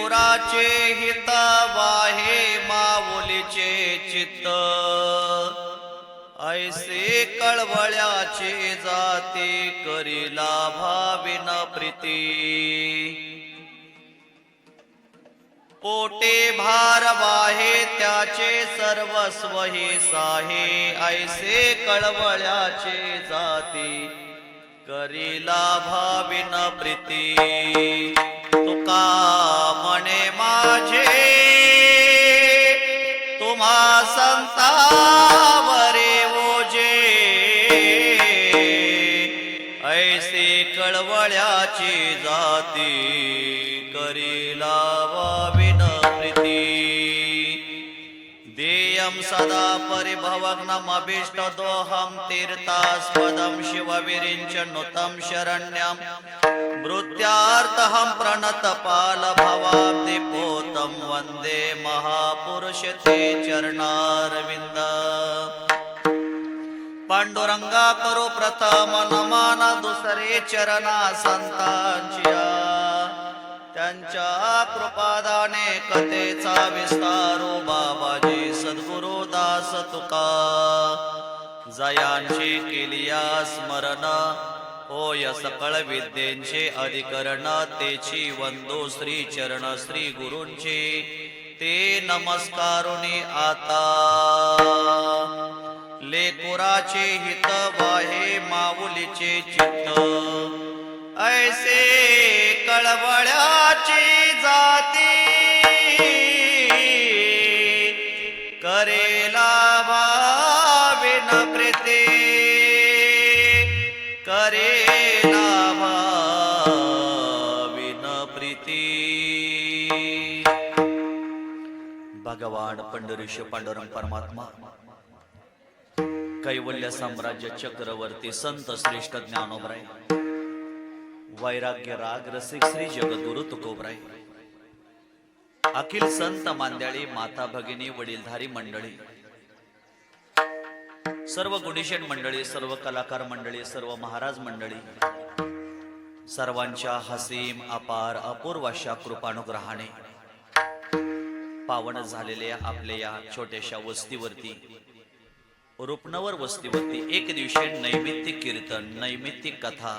लेकुराचे हित वाहे माऊलीचे चित्त, ऐसे कळवळ्याचे जाते करीला भाविन प्रीती. पोटे भार वाहे त्याचे सर्वस्व हे साहे, ऐसे कळवळ्याचे जाती करीला भाविन प्रीती. तुका म्हणे माझे तुम्हा संतावरे ओजे, ऐसे कळवळ्याची जाती करीला भाविन प्रीती. देयं सदा परिभवग्नमभीष्टदोहं तीर्थास्पदं शिवविरिञ्चनुतं शरण्यं मृत्यार्थहं प्रणतपालभवाब्धिपोतं वन्दे महापुरुष ते चरणारविन्द. पांडुरंगा करो प्रथम नमन दुसरे चरणा संतांच्या, त्यांच्या कृपादाने कथेचा विस्तारो बाबाजी सद्गुरु दास तुका. जयांची केलिया स्मरण होय सकळ विद्येंचे अधिकरण, तेची वंदो श्री चरण श्री गुरूंचे ते नमस्कारुनी आता. लेकुराचे हित वाहे माऊलीचे चित्त, ऐसे कळवळ्याची जाती करेला भाविन प्रीती. करेला भाविन प्रीती. भगवान पंढरीश पांडुरंग परमात्मा कैवल्य साम्राज्य चक्रवर्ती संत श्रेष्ठ ज्ञानोबराय, वैराग्य राग रसिक श्री जगद्गुरु तुकोबराय, अखिल संत मांद्याळी माता भगिनी वडीलधारी मंडळी, सर्व गुणीशन मंडळी, सर्व कलाकार मंडळी, सर्व महाराज मंडळी, सर्वांच्या हसीम अपार अपूर्व अशा कृपानुग्रहाने पावन झालेल्या आपल्या या छोट्याशा वस्तीवरती, रुपनवर वस्तीवरती एक दिवशी नैमित्तिक कीर्तन, नैमित्तिक कथा,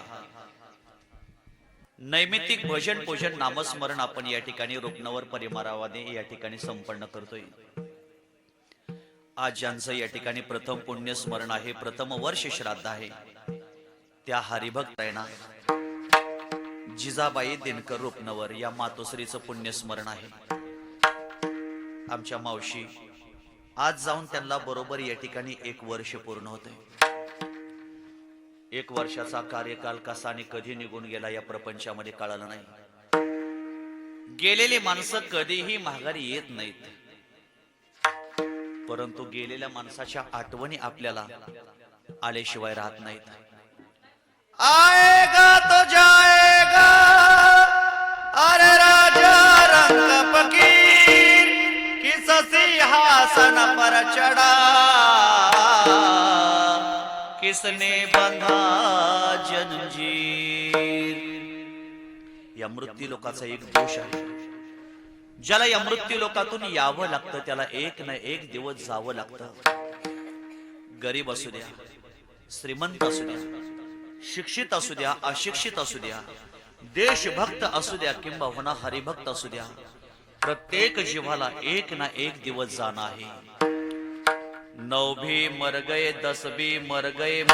नैमित्तिक भजन पूजन नामस्मरण आपण या ठिकाणी रुपनवर परिवाराने या ठिकाणी संपन्न करतोय. आज ज्यांचं या ठिकाणी प्रथम पुण्य स्मरण आहे, प्रथम वर्ष श्राद्ध आहे, त्या हरिभक्त आहे ना जिजाबाई दिनकर रुपनवर या मातोश्रीचं पुण्य स्मरण आहे. आमच्या मावशी आज जाऊन त्यांना बरोबर या ठिकाणी 1 वर्ष पूर्ण होते. 1 वर्षाचा कार्यकाल कसा आणि कधी निघून गेला या प्रपंचामध्ये कळालं नाही. गेलेली माणसं कधीही माघारी येत नाहीत, परंतु गेलेल्या माणसाच्या आठवणी आपल्याला आल्याशिवाय राहत नाहीत. आएगा तो जाएगा अरे राजा रंग फकीर, किस सिंहासन पर चढ़ा किसने बंधा जंजीर. या मृत्यू लोकाचा एक दोष आहे, ज्याला या मृत्यू लोकातून यावं लागतं त्याला एक ना एक दिवस जावं लागतं. गरीब असू द्या, श्रीमंत असू द्या, शिक्षित असू द्या, अशिक्षित असू द्या, देशभक्त असू द्या किंबहुना हरिभक्त असू द्या, प्रत्येक जीवाला एक ना एक दिवस जाणं आहे. 9 भी मर गए, 10 भी मर गए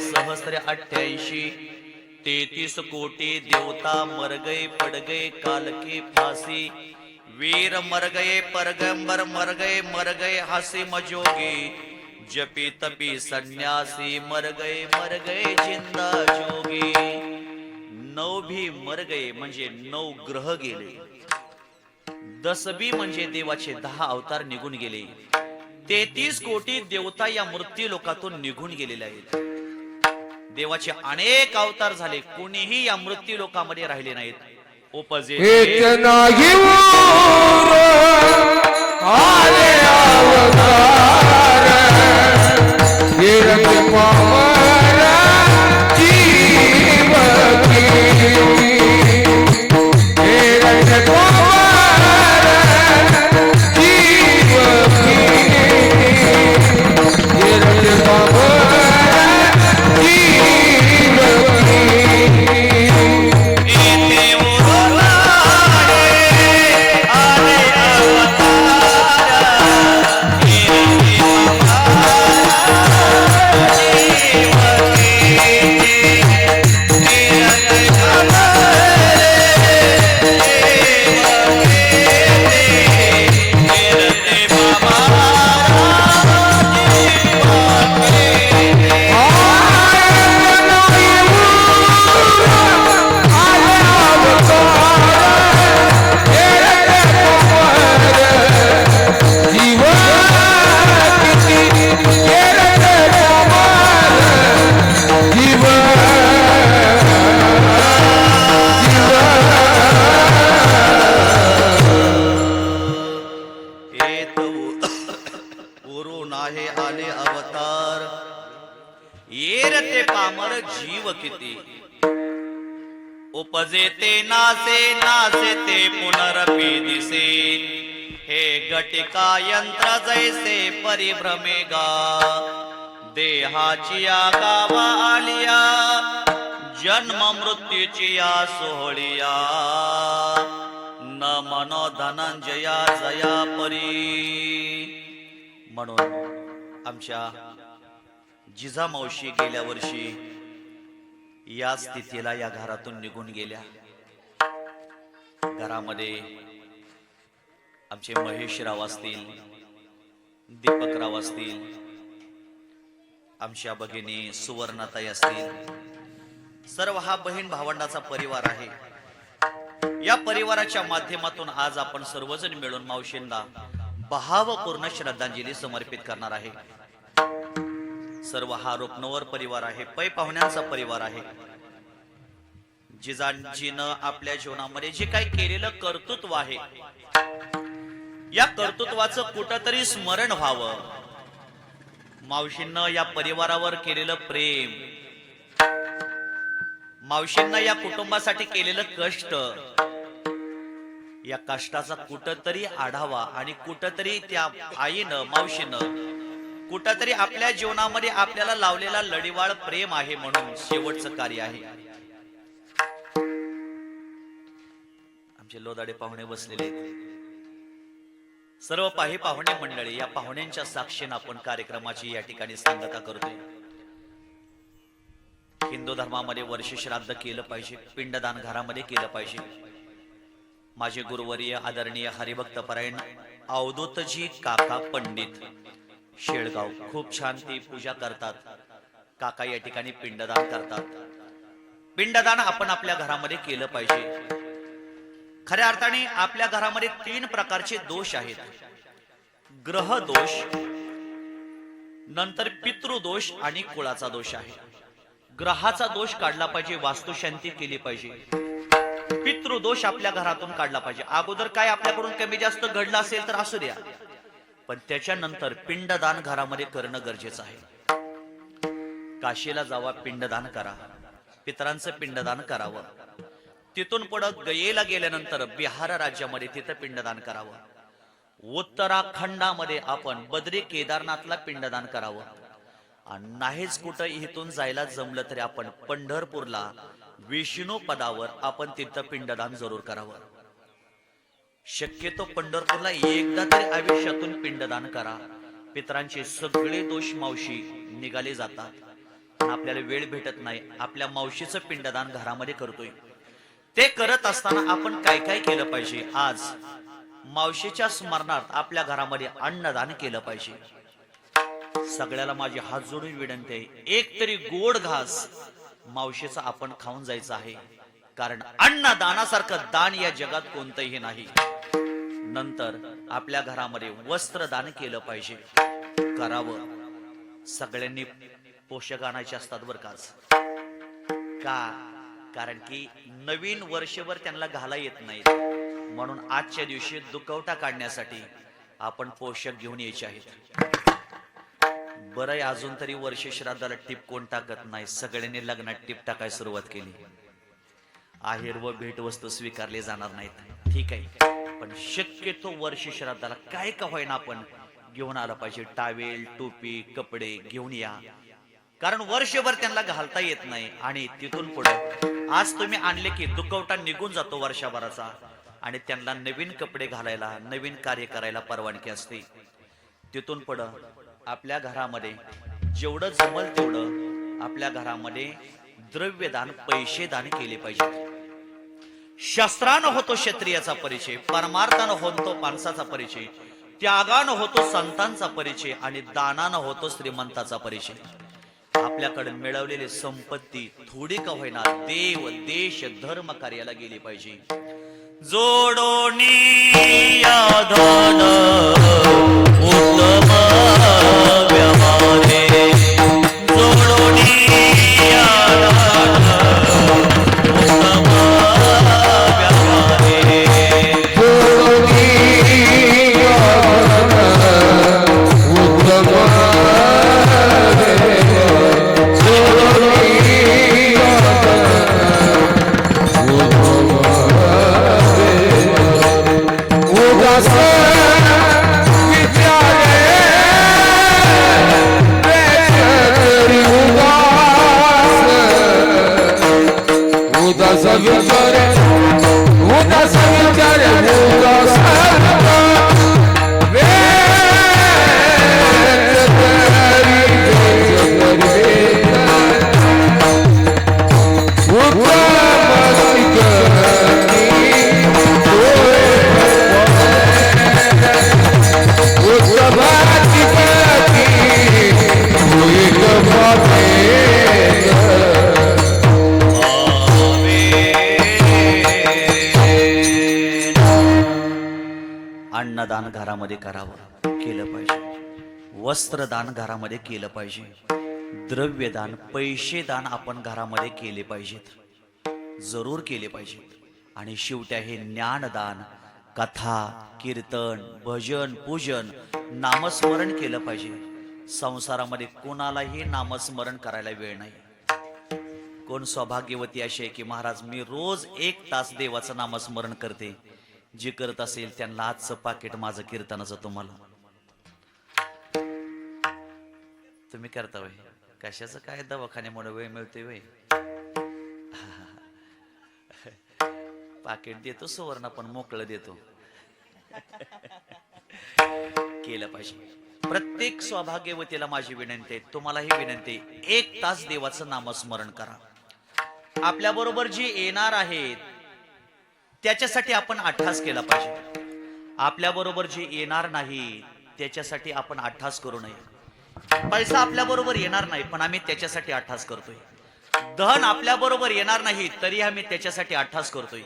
सहस्र 88, 33 कोटी देवता मर गए, पड़ गए काल की फांसी. वीर मर गए, परगंबर मर गए हंसी मजोगी, जपी तपी सन्यासी मर गए जिंदा जोगी. 9 भी मर गए म्हणजे 9 ग्रह गेले, 10 भी म्हणजे देवाचे 10 अवतार निघून गेले, 33 कोटी देवता या मृत्यू लोकातून निघून गेलेले आहेत. देवाचे अनेक अवतार झाले, कोणीही या मृत्यू लोकामध्ये राहिले नाहीत. उपजे जीव किती उपजे ते नासे नासे ते पुनरपि दिसे हे घटिका यंत्र जैसे परिभ्रमे गा देहाची या गावा आलिया जन्म मृत्यूची या सोहळिया न मनो धनंजया जया परी. म्हणून आमच्या जिजा मावशी गेल्या वर्षी या स्थितीला या घरातून निघून गेल्या. घरामध्ये आमचे महेशराव असतील, दीपकराव असतील, आमच्या भगिनी सुवर्णाताई असतील, सर्व हा बहीण भावंडाचा परिवार आहे. या परिवाराच्या माध्यमातून आज आपण सर्वजण मिळून मावशींना भावपूर्ण श्रद्धांजली समर्पित करणार आहे. सर्व हा रोपनवर परिवार आहे, पै पाहुण्यांचा परिवार आहे. जिजाजीनं आपल्या जीवनामध्ये जे काही केलेलं कर्तृत्व आहे, या कर्तृत्वाचं कुठंतरी स्मरण व्हावं. मावशींना या परिवारावर केलेलं प्रेम, मावशींना या कुटुंबासाठी केलेलं कष्ट, या कष्टाचा कुठंतरी आढावा आणि कुठंतरी त्या आईनं मावशीनं कुठंतरी आपल्या जीवनामध्ये आपल्याला लावलेला लढीवाळ प्रेम आहे म्हणून शेवटचं कार्य आहे. आमचे लोदाडे पाहुणे बसलेले सर्व पाहुणे मंडळी, या पाहुण्यांच्या साक्षीने आपण कार्यक्रमाची या ठिकाणी सांगता करतोय. हिंदू धर्मामध्ये वर्ष श्राद्ध केलं पाहिजे, पिंडदान घरामध्ये केलं पाहिजे. माझे गुरुवर्य आदरणीय हरिभक्त परायण अवधूतजी काका पंडित शेळगाव खूप छान ती पूजा करतात. काका या ठिकाणी पिंडदान करतात. पिंडदान आपण आपल्या घरामध्ये केलं पाहिजे. खऱ्या अर्थाने आपल्या घरामध्ये 3 प्रकारचे दोष आहेत. ग्रह दोष, नंतर पितृदोष आणि कुळाचा दोष आहे. ग्रहाचा दोष काढला पाहिजे, वास्तुशांती केली पाहिजे. पितृदोष आपल्या घरातून काढला पाहिजे. अगोदर काय आपल्याकडून कमी जास्त घडलं असेल तर असू द्या, पण त्याच्यानंतर पिंडदान घरामध्ये करणं गरजेचं आहे. काशीला जावा, पिंडदान करा, पितरांचं पिंडदान करावं. तिथून पुढे गयेला गेल्यानंतर बिहार राज्यामध्ये तिथं पिंडदान करावं. उत्तराखंडामध्ये आपण बद्री केदारनाथला पिंडदान करावं. आणि नाहीच कुठं इथून जायला जमलं तरी आपण पंढरपूरला विष्णू पदावर आपण तिथं पिंडदान जरूर करावं. शक्यतो पंढरपूरला एकदा तरी आयुष्यातून पिंडदान करा. पितरांचे सगळे दोष मावशी निघाले जातात. आपल्याला वेळ भेटत नाही, आपल्या मावशीचं पिंडदान घरामध्ये करतोय. ते करत असताना आपण काय काय केलं पाहिजे? आज मावशीच्या स्मरणार्थ आपल्या घरामध्ये अन्नदान केलं पाहिजे. सगळ्याला माझी हात जोडून विनंती आहे, एक तरी गोड घास मावशीचा आपण खाऊन जायचं आहे. कारण अन्नदानासारखं दान या जगात कोणतंही नाही. नंतर आपल्या घरामध्ये वस्त्रदान केलं पाहिजे, करावं. सगळ्यांनी पोषक आणायचे असतात बरं का? कारण की नवीन वर्षभर त्यांना घाला येत नाही, म्हणून आजच्या दिवशी दुखवटा काढण्यासाठी आपण पोषक घेऊन यायचे आहेत. बरं, अजून तरी वर्ष श्राद्धाला टिप कोण टाकत नाही. सगळ्यांनी लग्नात टिप टाकायला सुरुवात केली. आहेर व भेटवस्तू स्वीकारले जाणार नाहीत, ठीक आहे, पण शक्यतो वर्ष श्राद्धाला काय का होईना आपण घेऊन आला पाहिजे. टावेल, टोपी, कपडे घेऊन या. कारण वर्षभर त्यांना घालता येत नाही. आणि तिथून पुढे आज तुम्ही आणले की दुखवटा निघून जातो वर्षभराचा, आणि त्यांना नवीन कपडे घालायला, नवीन कार्य करायला परवानगी असते. तिथून पुढे आपल्या घरामध्ये जेवढं जमल तेवढं आपल्या घरामध्ये द्रव्यदान, पैसे दान केले पाहिजे. शस्त्रानं होतो क्षत्रियाचा परिचय, परमार्थानं होतो माणसाचा परिचय, त्यागानं होतो संतांचा परिचय, आणि दानानं होतो श्रीमंताचा परिचय. आपल्याकडे मिळवलेली संपत्ती थोडी का होईना देव, देश, धर्म कार्याला गेली पाहिजे. जोडोनी या धन उत्तम व्यवहारे, जोडोनी या धन उत्तम व्यवहारे, जोडोनी या धन उत्तम व्यवहारे, जोडोनी उदास विचारे उदास विचारे उदास विचारे उदास अन्नदान घरामध्ये करावं केलं पाहिजे, वस्त्रदान घरामध्ये केलं पाहिजे, द्रव्यदान पैसे दान आपण घरामध्ये केले पाहिजेत, जरूर केले पाहिजेत. आणि शेवटी हे ज्ञानदान, कथा कीर्तन भजन पूजन नामस्मरण केलं पाहिजे. संसारामध्ये कोणालाही नामस्मरण करायला वेळ नाही. कोण सौभाग्यवती अशी आहे की महाराज मी रोज 1 तास देवाचं नामस्मरण करते. जे करत असेल त्यांना आजचं पाकिट माझं कीर्तनाचं तुम्हाला. तुम्ही करता वय कशाचं काय दवाखान्यामुळे वेळ मिळते वय. पाकिट देतो सुवर्ण पण मोकळं देतो. केलं पाहिजे. प्रत्येक सौभाग्यवतीला माझी विनंती आहे, तुम्हालाही विनंती आहे, 1 तास देवाचं नामस्मरण करा. आपल्या बरोबर जी येणार आहेत त्याच्यासाठी आपण अट्टास केला पाहिजे. आपल्या बरोबर जे येणार नाही त्याच्यासाठी आपण अट्टास करू नये. पैसा आपल्या बरोबर येणार नाही पण आम्ही त्याच्यासाठी अट्टास करतोय. धन आपल्या बरोबर येणार नाही तरी आम्ही त्याच्यासाठी अट्टास करतोय.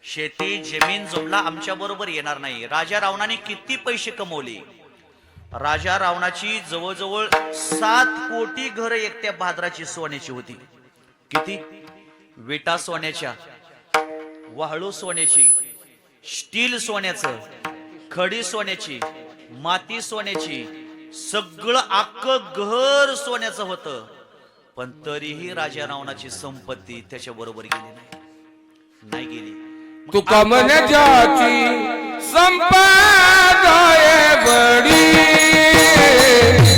शेती जमीन जुमला आमच्या बरोबर येणार नाही. राजा रावणाने किती पैसे कमवले. राजा रावणाची जवळजवळ 7 कोटी घरं एकट्या भाद्राची सोन्याची होती. किती? विटा सोन्याच्या, वाळू सोन्याची, स्टील सोन्याचं, खडी सोन्याची, माती सोन्याची, सगळं अख्खं घर सोन्याचं होतं. पण तरीही राजा रावणाची संपत्ती त्याच्या बरोबर गेली नाही गेली. तुका मन ज्याची संपदा बडी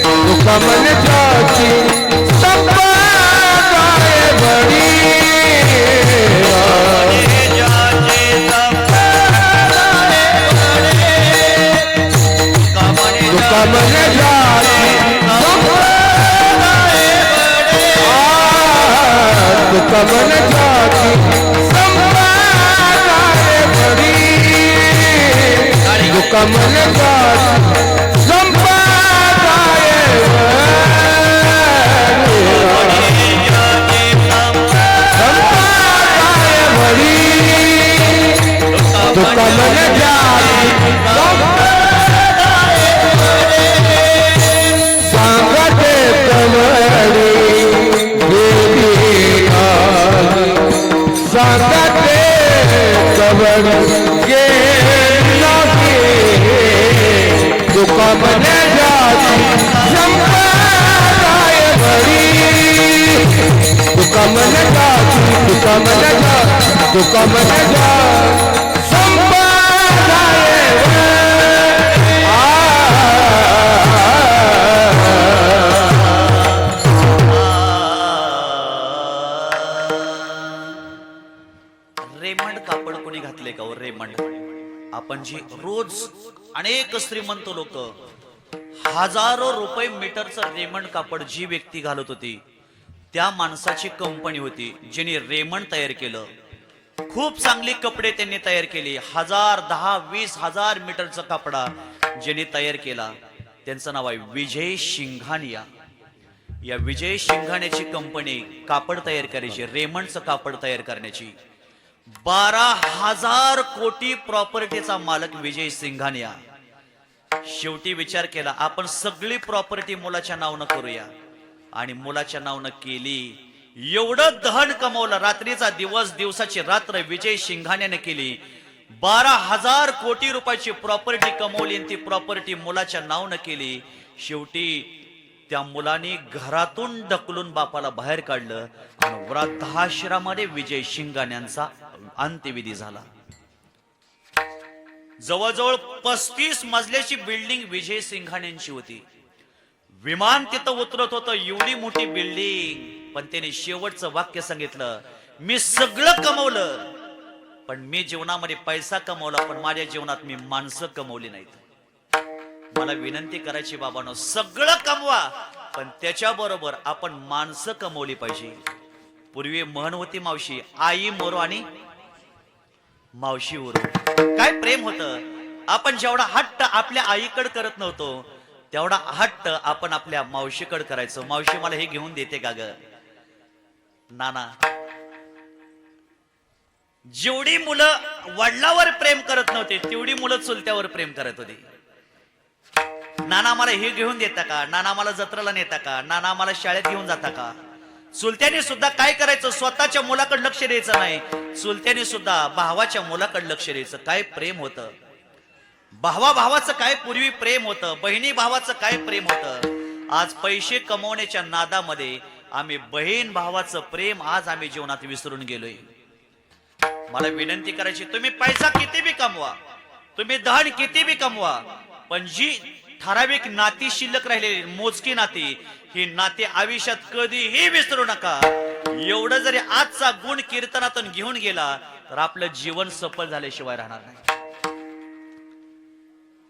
तुका मन ज्याची संपदा बडी तुका मन ज्याची तुका मन ज्याची तुका मन ज्याची तुका मन सांगते कमळी देवी सांगते कमळ गे तुका मन ज्याची संपदाय भरी तुका मन ज्याची तुका मन ज्याची तुका मन ज्याची रेमंड कापड कोणी घातले का? रेमंड आपण जी रोज अनेक श्रीमंत लोक हजारो रुपये मीटरचं रेमंड कापड जी व्यक्ती घालत होती त्या माणसाची कंपनी होती ज्यांनी रेमंड तयार केलं. खूप चांगली कपडे त्यांनी तयार केली. 1000, 10, 20,000 मीटरचा कपडा ज्यांनी तयार केला त्यांचं नाव आहे विजय शिंघानिया. या विजय शिंघाण्याची कंपनी कापड तयार करायची, रेमंडचं कापड तयार करण्याची. 12,000 कोटी प्रॉपर्टीचा मालक विजय सिंघानिया. शेवटी विचार केला आपण सगळी प्रॉपर्टी मुलाच्या नावानं करूया आणि मुलाच्या नावानं केली. एवढं धन कमवलं. रात्रीचा दिवस दिवसाची रात्र विजय सिंघानियाने केली. 12,000 कोटी रुपयाची प्रॉपर्टी कमवली आणि ती प्रॉपर्टी मुलाच्या नावानं केली. शेवटी त्या मुलाने घरातून ढकलून बापाला बाहेर काढलं आणि वृद्धाश्रमामध्ये विजय शिंघाण्यांचा अंत्यविधी झाला. जवळजवळ 35 मजल्याची बिल्डिंग विजय सिंघाण्यांची होती. विमान तिथं उतरत होतं, एवढी मोठी बिल्डिंग. पण त्याने शेवटचं वाक्य सांगितलं, मी सगळं कमवलं पण मी जीवनामध्ये पैसा कमवला, पण माझ्या जीवनात मी माणसं कमवली नाहीत. मला विनंती करायची बाबांनो, सगळं कमवा पण त्याच्याबरोबर आपण माणसं कमवली पाहिजे. पूर्वी म्हण होती मावशी, आई मरो आणि मावशी उरो. काय प्रेम होतं. आपण जेवढा हट्ट आपल्या आईकडे करत नव्हतो तेवढा हट्ट आपण आपल्या मावशीकडे करायचो. मावशी मला हे घेऊन देते का ग? नाना, जेवढी मुलं वडिलावर प्रेम करत नव्हते तेवढी मुलं चुलत्यावर प्रेम करत होती. नाना मला हे घेऊन देता का? नाना मला जत्रेला नेता का? नाना मला शाळेत घेऊन जाता का? चुलत्याने सुद्धा काय करायचं, स्वतःच्या मुलाकडे लक्ष द्यायचं नाही, चुलत्याने सुद्धा भावाच्या मुलाकडे लक्ष द्यायचं. काय प्रेम होतं. भावा भावाचं काय पूर्वी प्रेम होतं, बहिणी भावाचं काय प्रेम होतं. आज पैसे कमवण्याच्या नादामध्ये आम्ही बहीण भावाचं प्रेम आज आम्ही जीवनात विसरून गेलोय. मला विनंती करायची, तुम्ही पैसा किती बी कमवा, तुम्ही धन किती बी कमवा, पण जी ठराविक नाती शिल्लक राहिलेली मोजकी नाती, ही नाती आयुष्यात कधीही विसरू नका. एवढं जरी आजचा गुण कीर्तनातून घेऊन गेला तर आपलं जीवन सफल झाल्याशिवाय राहणार नाही.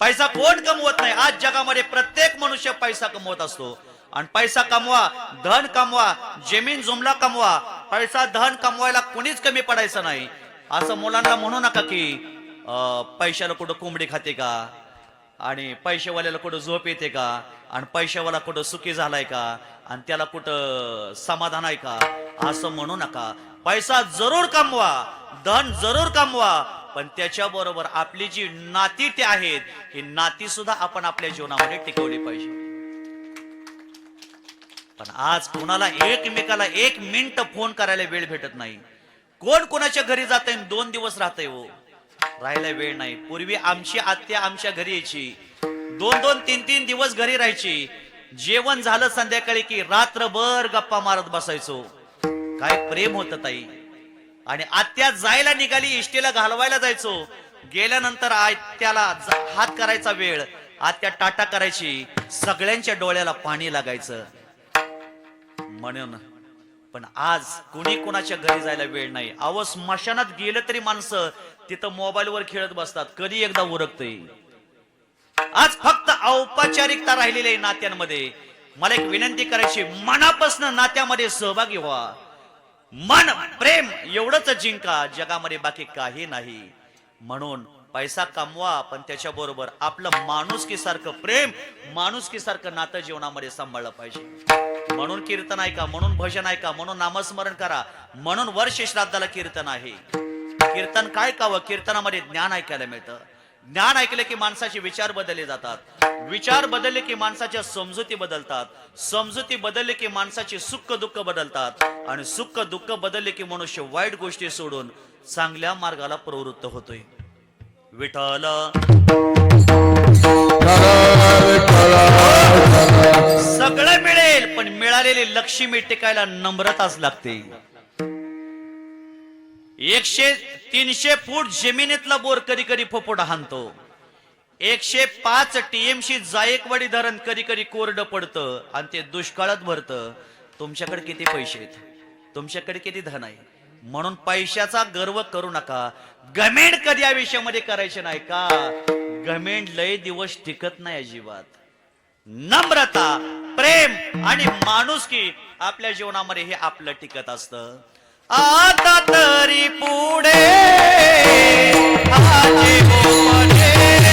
पैसा कोण कमवत नाही. आज जगामध्ये प्रत्येक मनुष्य पैसा कमवत असतो. आणि पैसा कमवा, धन कमवा, जमीन जुमला कमवा, पैसा धन कमवायला कोणीच कमी पडायचं नाही. असं मुलांना म्हणू नका की पैशाला कुठं कोंबडी खाते का, आणि पैशावाल्याला कुठं झोप येते का, आणि पैशावाला कुठं सुखी झालाय का, आणि त्याला कुठं समाधान आहे का, असं म्हणू नका. पैसा जरूर कमवा, धन जरूर कमवा, पण त्याच्याबरोबर आपली जी नाती ते आहेत, ही नाती सुद्धा आपण आपल्या जीवनामध्ये टिकवली पाहिजे. पण आज कोणाला एकमेकाला 1 मिनिट फोन करायला वेळ भेटत नाही. कोण कोणाच्या घरी जाते 2 दिवस राहते हो, राहायला वेळ नाही. पूर्वी आमची आत्या आमच्या घरी यायची, 2-2, 3-3 दिवस घरी राहायची. जेवण झालं संध्याकाळी की रात्रभर गप्पा मारत बसायचो. काय प्रेम होतं ताई. आणि आत्या जायला निघाली, इष्टीला घालवायला जायचो, गेल्यानंतर आत्याला हात करायचा वेळ, आत्या टाटा करायची, सगळ्यांच्या डोळ्याला पाणी लागायचं. म्हणून पण आज कुणी कुणाच्या घरी जायला वेळ नाही. अहो स्मशानात गेलं तरी माणसं तिथं मोबाईलवर खेळत बसतात, कधी एकदा उरकतंय. आज फक्त औपचारिकता राहिलेली आहे नात्यांमध्ये. मला एक विनंती करायची, मनापासून नात्यामध्ये सहभागी व्हा. मन प्रेम एवढंच जिंका, जगामध्ये बाकी काही नाही. म्हणून पैसा कमवा पण त्याच्याबरोबर आपलं माणुसकी सारखं प्रेम, माणुसकी सारखं नातं जीवनामध्ये सांभाळलं पाहिजे. म्हणून कीर्तन ऐका, म्हणून भजन ऐका, म्हणून नामस्मरण करा, म्हणून वर्ष श्राद्धाला कीर्तन आहे. कीर्तन काय कावं, कीर्तनामध्ये ज्ञान ऐकायला मिळतं. ज्ञान ऐकले की माणसाचे विचार बदलले जातात, विचार बदलले की माणसाच्या समजुती बदलतात, समजुती बदलले की माणसाचे सुख दुःख बदलतात, आणि सुख दुःख बदलले की मनुष्य वाईट गोष्टी सोडून चांगल्या मार्गाला प्रवृत्त होतोय. विठ्ठल सगळं मिळेल पण मिळालेली लक्ष्मी टिकायला नम्रताच लागते. 100-300 फूट जमिनीतला बोर कधी कधी फुफुटा हाणतो. 105 TMC जायकवाडी धरण कधी कधी कोरडं पडतं आणि ते दुष्काळात भरतं. तुमच्याकडे किती पैसे आहेत, तुमच्याकडे किती धन आहे, म्हणून पैशाचा गर्व करू नका. घमेंड कधी आयुष्यामध्ये करायचे नाही का, घमेंड लय दिवस टिकत नाही अजिबात. नम्रता, प्रेम आणि माणुसकी आपल्या जीवनामध्ये हे आपलं टिकत असतं. आता तरी पुढे आजी उपदेश,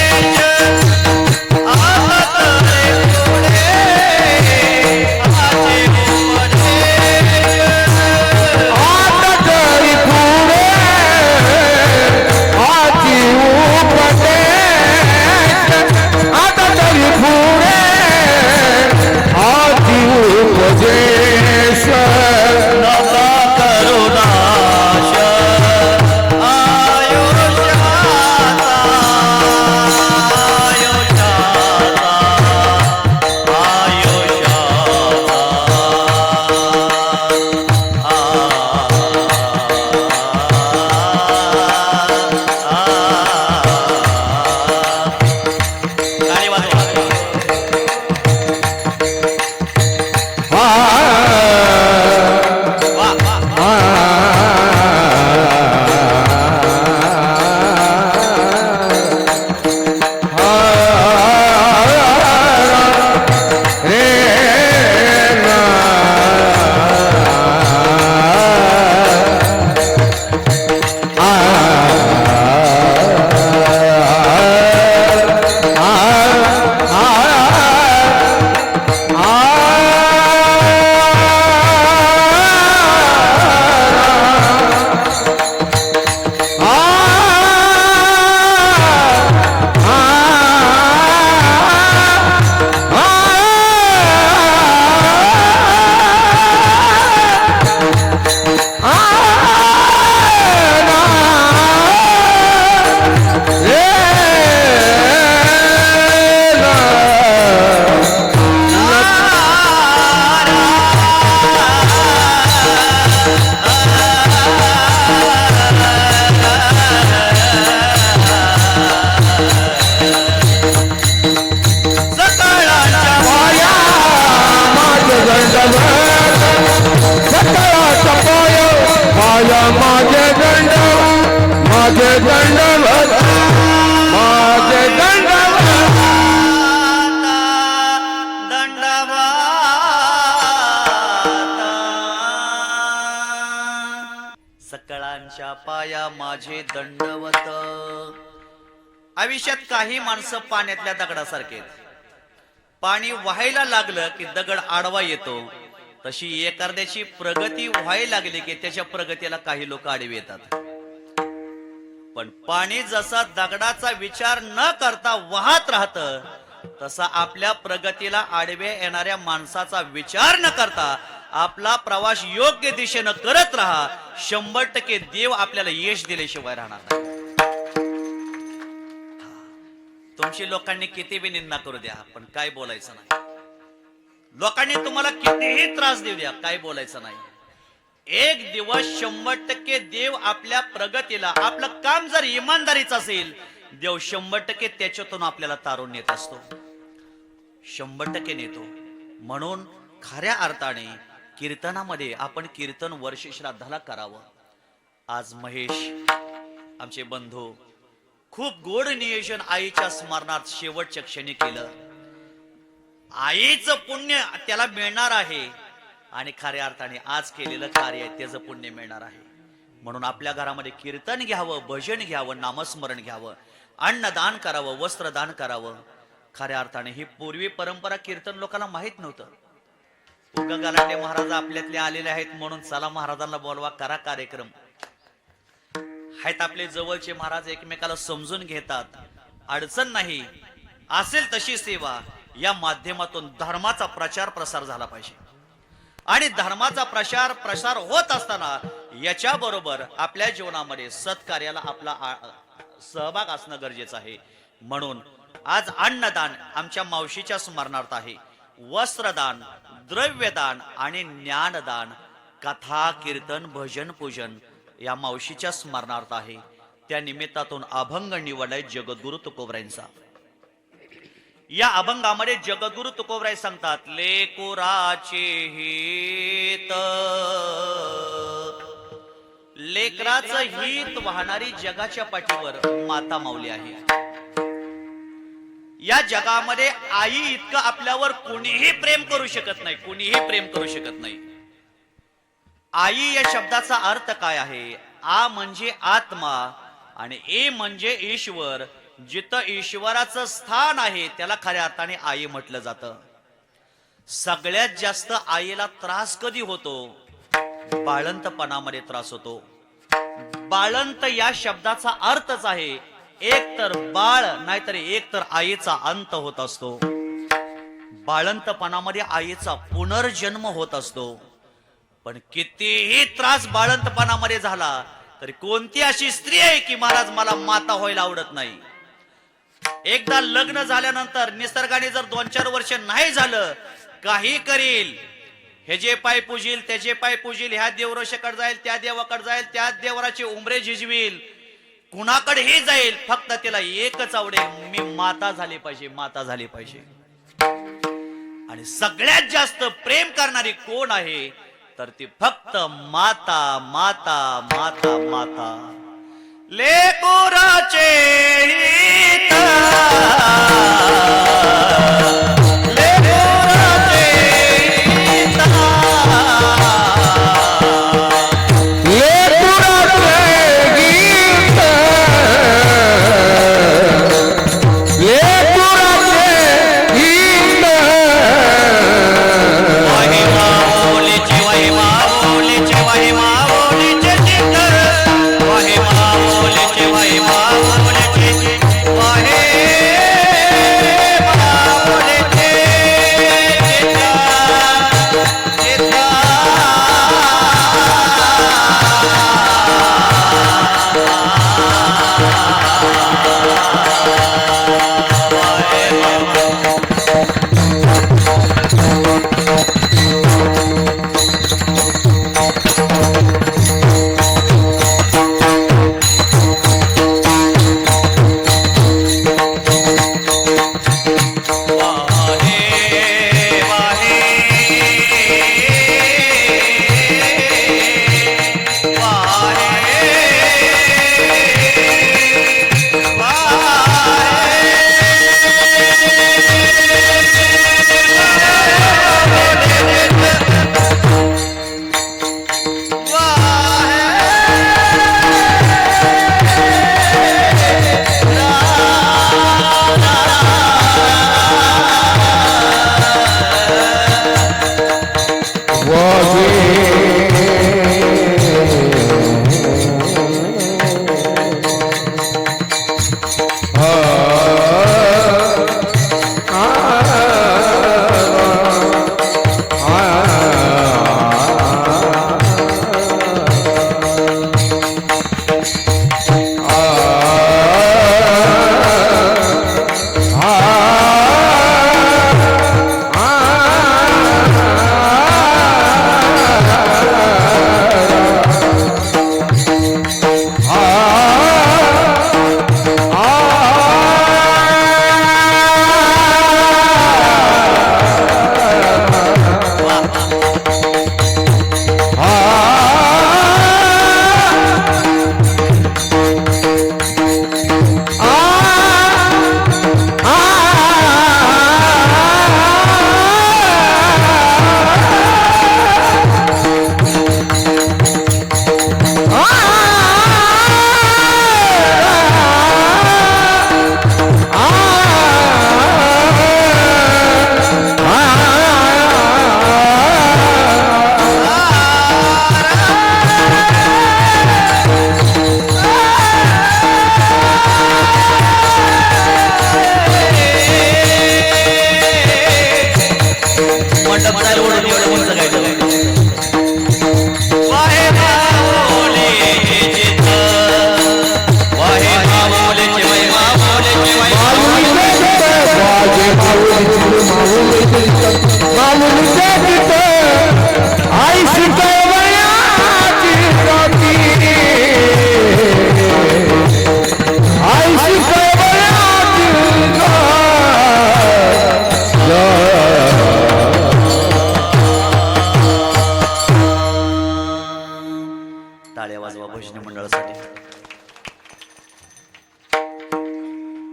आता तरी पुढे आजी उपदेश, आता तरी पुढे आजी उपदेश, आता तरी पुढे आजी उपदेश. नका करू नाश आयुष्याचा, देवाच्या पाया माझे दंडवत. आयुष्यात काही माणसं पाण्यातल्या दगडासारखे आहेत. पाणी व्हायला लागलं की दगड आडवा येतो. तशी एखाद्याची प्रगती व्हायला लागली की त्याच्या प्रगतीला काही लोक आडवे येतात. पण पाणी जसा दगडाचा विचार न करता वाहत राहतं, तसा आपल्या प्रगतीला आडवे येणाऱ्या माणसाचा विचार न करता आपला प्रवास योग्य दिशेनं करत राहा. 100% देव आपल्याला यश दिल्याशिवाय राहणार नाही. तुमची लोकांनी किती बी निंदा करू द्या, पण काय बोलायचं नाही. लोकांनी तुम्हाला कितीही त्रास देऊ द्या, काय बोलायचं नाही. एक दिवस 100% देव आपल्या प्रगतीला, आपलं काम जर इमानदारीचं असेल, देव 100% त्याच्यातून आपल्याला तारून नेत असतो. 100% नेतो. म्हणून खऱ्या अर्थाने कीर्तनामध्ये आपण कीर्तन वर्ष श्राद्धाला करावं. आज महेश आमचे बंधू खूप गोड नियोजन आईच्या स्मरणात शेवटच्या क्षणी केलं. आईचं पुण्य त्याला मिळणार आहे आणि खऱ्या अर्थाने आज केलेलं कार्य आहे त्याचं पुण्य मिळणार आहे. म्हणून आपल्या घरामध्ये कीर्तन घ्यावं, भजन घ्यावं, नामस्मरण घ्यावं, अन्नदान करावं, वस्त्रदान करावं. खऱ्या अर्थाने ही पूर्वी परंपरा कीर्तन लोकांना माहित नव्हतं. उगा गलाटे महाराज आपल्यातले आलेले आहेत म्हणून चला महाराजांना बोलवा, करा कार्यक्रम. आहेत आपले जवळचे महाराज, एकमेकाला समजून घेतात, अडचण नाही. असेल तशी सेवा. या माध्यमातून धर्माचा प्रचार प्रसार झाला पाहिजे. आणि धर्माचा प्रसार होत असताना याच्या बरोबर आपल्या जीवनामध्ये सत्कार्याला आपला सहभाग असणं गरजेचं आहे. म्हणून आज अन्नदान आमच्या मावशीच्या स्मरणार्थ आहे. वस्त्रदान, द्रव्यदान आणि ज्ञानदान, कथा, कीर्तन, भजन, पूजन या मावशीच्या स्मरणार्थ आहे. त्या निमित्तातून अभंग निवडलाय जगद्गुरु तुकोबरायांचा. या अभंगामध्ये जगद्गुरु तुकोबराय सांगतात, लेकुराचे हित, लेकराचं हित वाहणारी जगाच्या पाठीवर माता माऊली आहे. या जगामध्ये आई इतकं आपल्यावर कुणीही प्रेम करू शकत नाही, कुणीही प्रेम करू शकत नाही. आई या शब्दाचा अर्थ काय आहे? आ म्हणजे आत्मा आणि ए म्हणजे ईश्वर. जिथं ईश्वराचं स्थान आहे त्याला खऱ्या अर्थाने आई म्हटलं जातं. सगळ्यात जास्त आईला त्रास कधी होतो? बाळंतपणामध्ये त्रास होतो. बाळंत या शब्दाचा अर्थच आहे एक तर बाळ, नाहीतर एक तर आईचा अंत होत असतो. बाळंतपणामध्ये आईचा पुनर्जन्म होत असतो. पण कितीही त्रास बाळंतपणामध्ये झाला तरी कोणती अशी स्त्री आहे की महाराज मला माता व्हायला आवडत नाही? एकदा लग्न झाल्यानंतर निसर्गाने जर 2-4 वर्ष नाही झालं, काही करील, हे जे पाय पूजील त्याचे पाय पूजील, ह्या देवऋषाकडे जाईल, त्या देवाकडे जाईल, त्या देवराचे उंबरे झिजवील, कुणाकडेही जाईल, फक्त तिला एकच आवडेल, मी माता झाली पाहिजे, माता झाली पाहिजे. आणि सगळ्यात जास्त प्रेम करणारी कोण आहे तर ती फक्त माता, माता, माता, माता. लेकुराचे हित, लेकुराचे हित, लेकुराचे गीत, लेकुराचे गीत. वाहे माऊलीचे, वाहे माऊलीचे, वाहे माऊलीचे चित्त, वाहे माऊलीचे, वाहे माऊलीचे,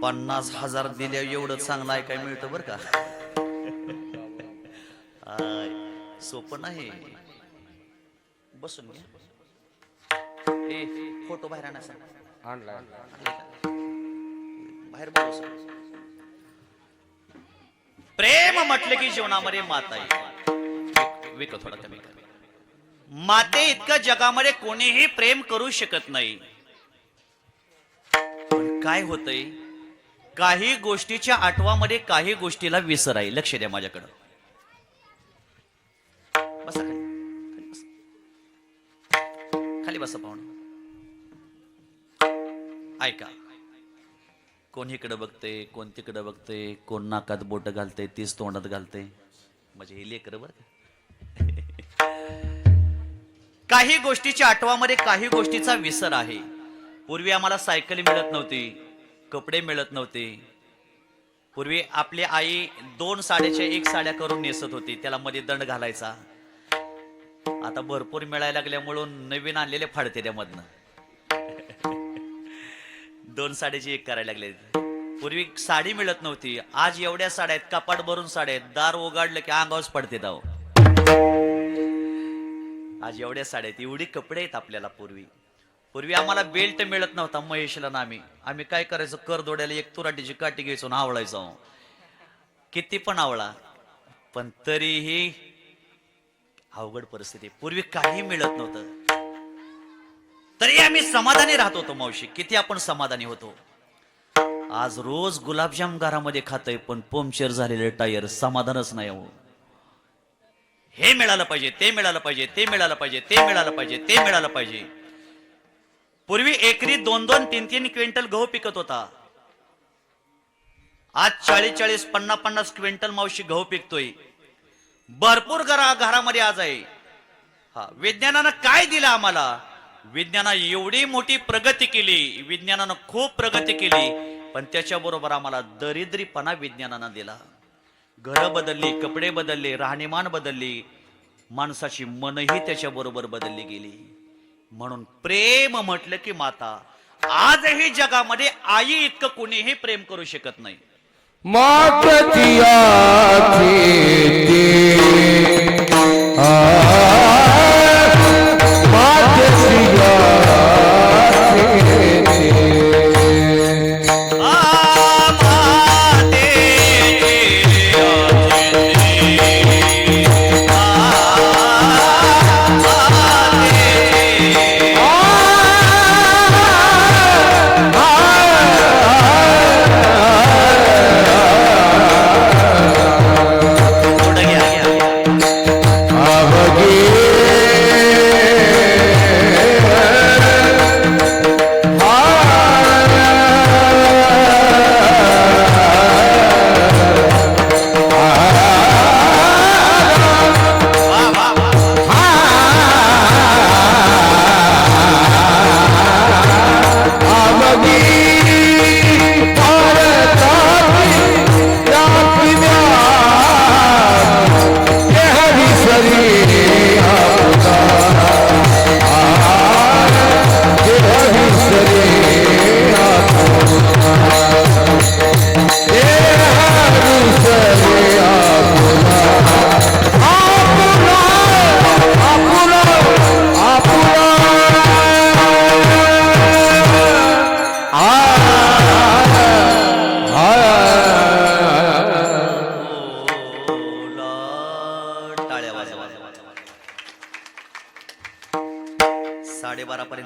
50,000 दिल्या एवढं चांगलं ऐकाय मिळतं बर का. आय, सोपं नाही. बसून घ्या. ए फोटो बाहेर आणा सांग. बाहेर बस. प्रेम म्हटलं की जीवनामध्ये माता आहे. विक थोडा कमी कर. माते इतकं जगामध्ये कोणीही प्रेम करू शकत नाही. पण काय होतंय, काही गोष्टीच्या आठवामध्ये काही गोष्टीला विसर आहे. लक्ष द्या माझ्याकडं. बसा खाली. खाली बसा पाहुणे. ऐका, कोण इकडे बघते, कोण तिकडे बघते, कोण नाकात बोट घालते, तीच तोंडात घालते. म्हणजे हे लेकर बर का. काही गोष्टीच्या आठवामध्ये काही गोष्टीचा विसर आहे. पूर्वी आम्हाला सायकल मिळत नव्हती, कपडे मिळत नव्हते. पूर्वी आपली आई 2 साड्याच्या 1 साड्या करून नेसत होती, त्याला मध्ये दंड घालायचा. आता भरपूर मिळायला लागल्यामुळं नवीन आणलेले फाडते त्यामधनं. 2 साड्याची 1 करायला लागले. पूर्वी साडी मिळत नव्हती. आज एवढ्या साड्या आहेत, कपाट भरून साड्या आहेत. दार उघडलं की अंगावच पडते दाव. आज एवढ्या साड्या आहेत, एवढी कपडे आहेत आपल्याला. पूर्वी आम्हाला बेल्ट मिळत नव्हता. महेशला ना आम्ही काय करायचो, करदोड्याला एक तुराटीची काठी घ्यायचो ना आवळायचो. किती पण आवळा, पण तरीही अवघड परिस्थिती. पूर्वी काही मिळत नव्हतं, तरी आम्ही समाधानी राहत होतो. मावशी, किती आपण समाधानी होतो. आज रोज गुलाबजाम घरामध्ये खातोय, पण पंक्चर झालेले टायर. समाधानच नाही हो. हे मिळालं पाहिजे, ते मिळालं पाहिजे, ते मिळालं पाहिजे, ते मिळालं पाहिजे, ते मिळालं पाहिजे. पूर्वी एकरी 2-2, 3-3 क्विंटल गहू पिकत होता. आज 40-40, 50-50 क्विंटल मावशी गहू पिकतोय. भरपूर घरामध्ये आज आहे. हा, विज्ञानानं काय दिलं आम्हाला? विज्ञानानं एवढी मोठी प्रगती केली, विज्ञानानं खूप प्रगती केली, पण त्याच्याबरोबर आम्हाला दरिद्रीपणा विज्ञानानं दिला. घरं बदलली, कपडे बदलले, राहणीमान बदलली, माणसाची मनही त्याच्याबरोबर बदलली गेली. म्हणून प्रेम म्हटलं की माता. आजही जगामध्ये आई इतकं कोणीही प्रेम करू शकत नाही. माततिया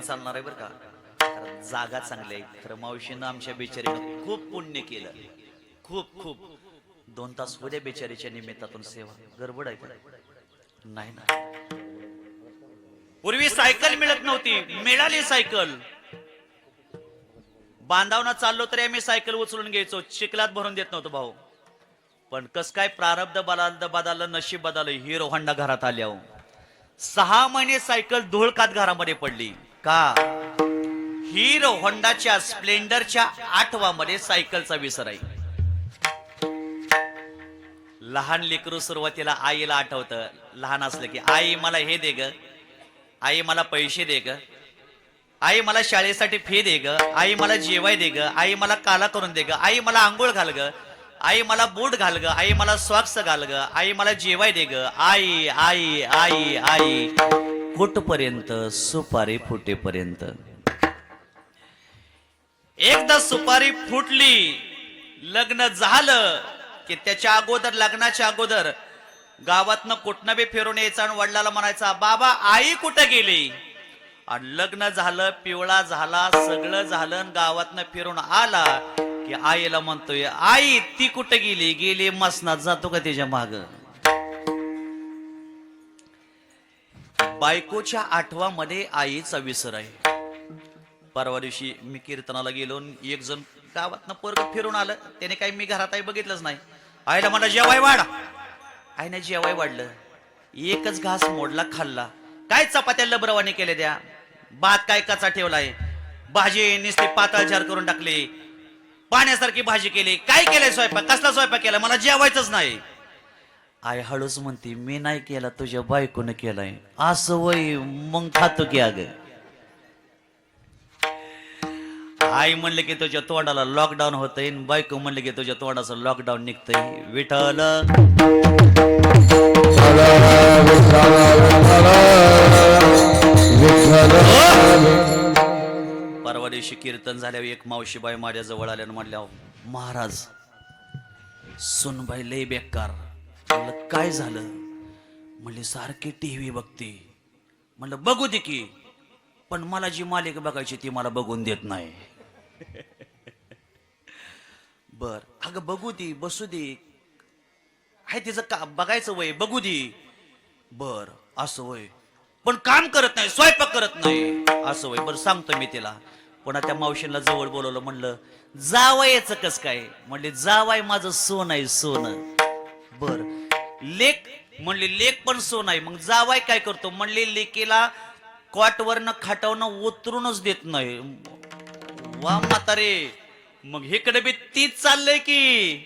चालणार आहे बरं का. जागा चांगली आहे. खरं मावशीनं आमच्या बिचारीनं खूप पुण्य केलं. खूप 2 तास होत्या बिचारीच्या निमित्तातून सेवा. गडबड आहे का? नाही ना. पूर्वी सायकल मिळत नव्हती, मिळाली सायकल. बांधावना चाललो तरी आम्ही सायकल उचलून घ्यायचो. चिखलात भरून देत नव्हतो भाऊ. पण कस काय प्रारब्ध बदललं, नशीब बदललं. हिरो होंडा घरात आल्या. 6 महिने सायकल धुळकात घरामध्ये पडली. का? हिरो होंडाच्या स्प्लेंडरच्या आठवामध्ये सायकलचा विसर आहे. लहान लेकरू सुरुवातीला आईला आठवतं. लहान असलं की आई मला हे दे ग, आई मला पैसे दे ग. आई मला शाळेसाठी फी दे ग, आई मला जेवाय दे ग, आई मला काला करून दे ग, आई मला आंघोळ घाल ग, आई मला बूट घाल ग, आई मला सॉक्स घाल ग, आई मला जेवाय दे ग, आई आई आई आई कुठपर्यंत? सुपारी फुटेपर्यंत. एकदा सुपारी फुटली, लग्न झालं की त्याच्या अगोदर, लग्नाच्या अगोदर गावातनं कुठनं बी फिरून यायचा आणि वडिलाला म्हणायचा, बाबा आई कुठं गेली? आणि लग्न झालं, पिवळा झाला, सगळं झालं, आणि गावातनं फिरून आला की आईला म्हणतोय, आई ती कुठं गेली? गेली मसनात, जातो का त्याच्या माग? बायकोच्या आठवामध्ये आईचा विसर आहे. परवा दिवशी मी कीर्तनाला गेलो, एक जण गावातनं पोरग फिरून आलं, त्याने काही मी घरात आई बघितलंच नाही. आईला म्हणलं जेवाय वाढ. आईने जेवाय वाढलं, एकच घास मोडला, खाल्ला. काय चपात्या लबरवाने केले, द्या भात काय कचा ठेवलाय, भाजी नुसती पातळ झार करून टाकली, पाण्यासारखी भाजी केली. काय केलंय स्वयंपाक? कसला स्वयंपाक केला? मला जेवायचंच नाही. आई हळूच म्हणते, मी नाही केला, तुझ्या बायकोनं केलाय. असं वय, मग खातो की अग. आई म्हणले की तुझ्या तोंडाला लॉकडाऊन होतंय, बायको म्हणले की तुझ्या तोंडाचं लॉकडाऊन निघतंय. विठ्ठल परवा दिवशी कीर्तन झाल्यावर एक मावशीबाई माझ्या जवळ आल्या आणि म्हणल्या, महाराज सुनबाई लय बेकार. म्हणलं काय झालं? म्हणले सारखी टीव्ही बघते. म्हणलं बघू दे की, पण मला जी मालिका बघायची ती मला बघून देत नाही. बर अगं बघू दे, बसू दे, आहे तिचं का बघायचं वय, बघू दे. बर असं वय, पण काम करत नाही, स्वयंपाक करत नाही, असं वय. बरं सांगतो मी तिला. पुन्हा त्या मावशीला जवळ बोलवलं, म्हणलं जावयाचं कस काय? म्हणले जावाय माझं सोन आहे, सोन. बर लेक? म्हणले लेक पण सोन आहे. मग जावाय काय करतो? म्हणले लेकीला कॉटवरनं खाटावरनं उतरूनच देत नाही. वा म्हातारे, मग इकडे बी तीच चाललंय की.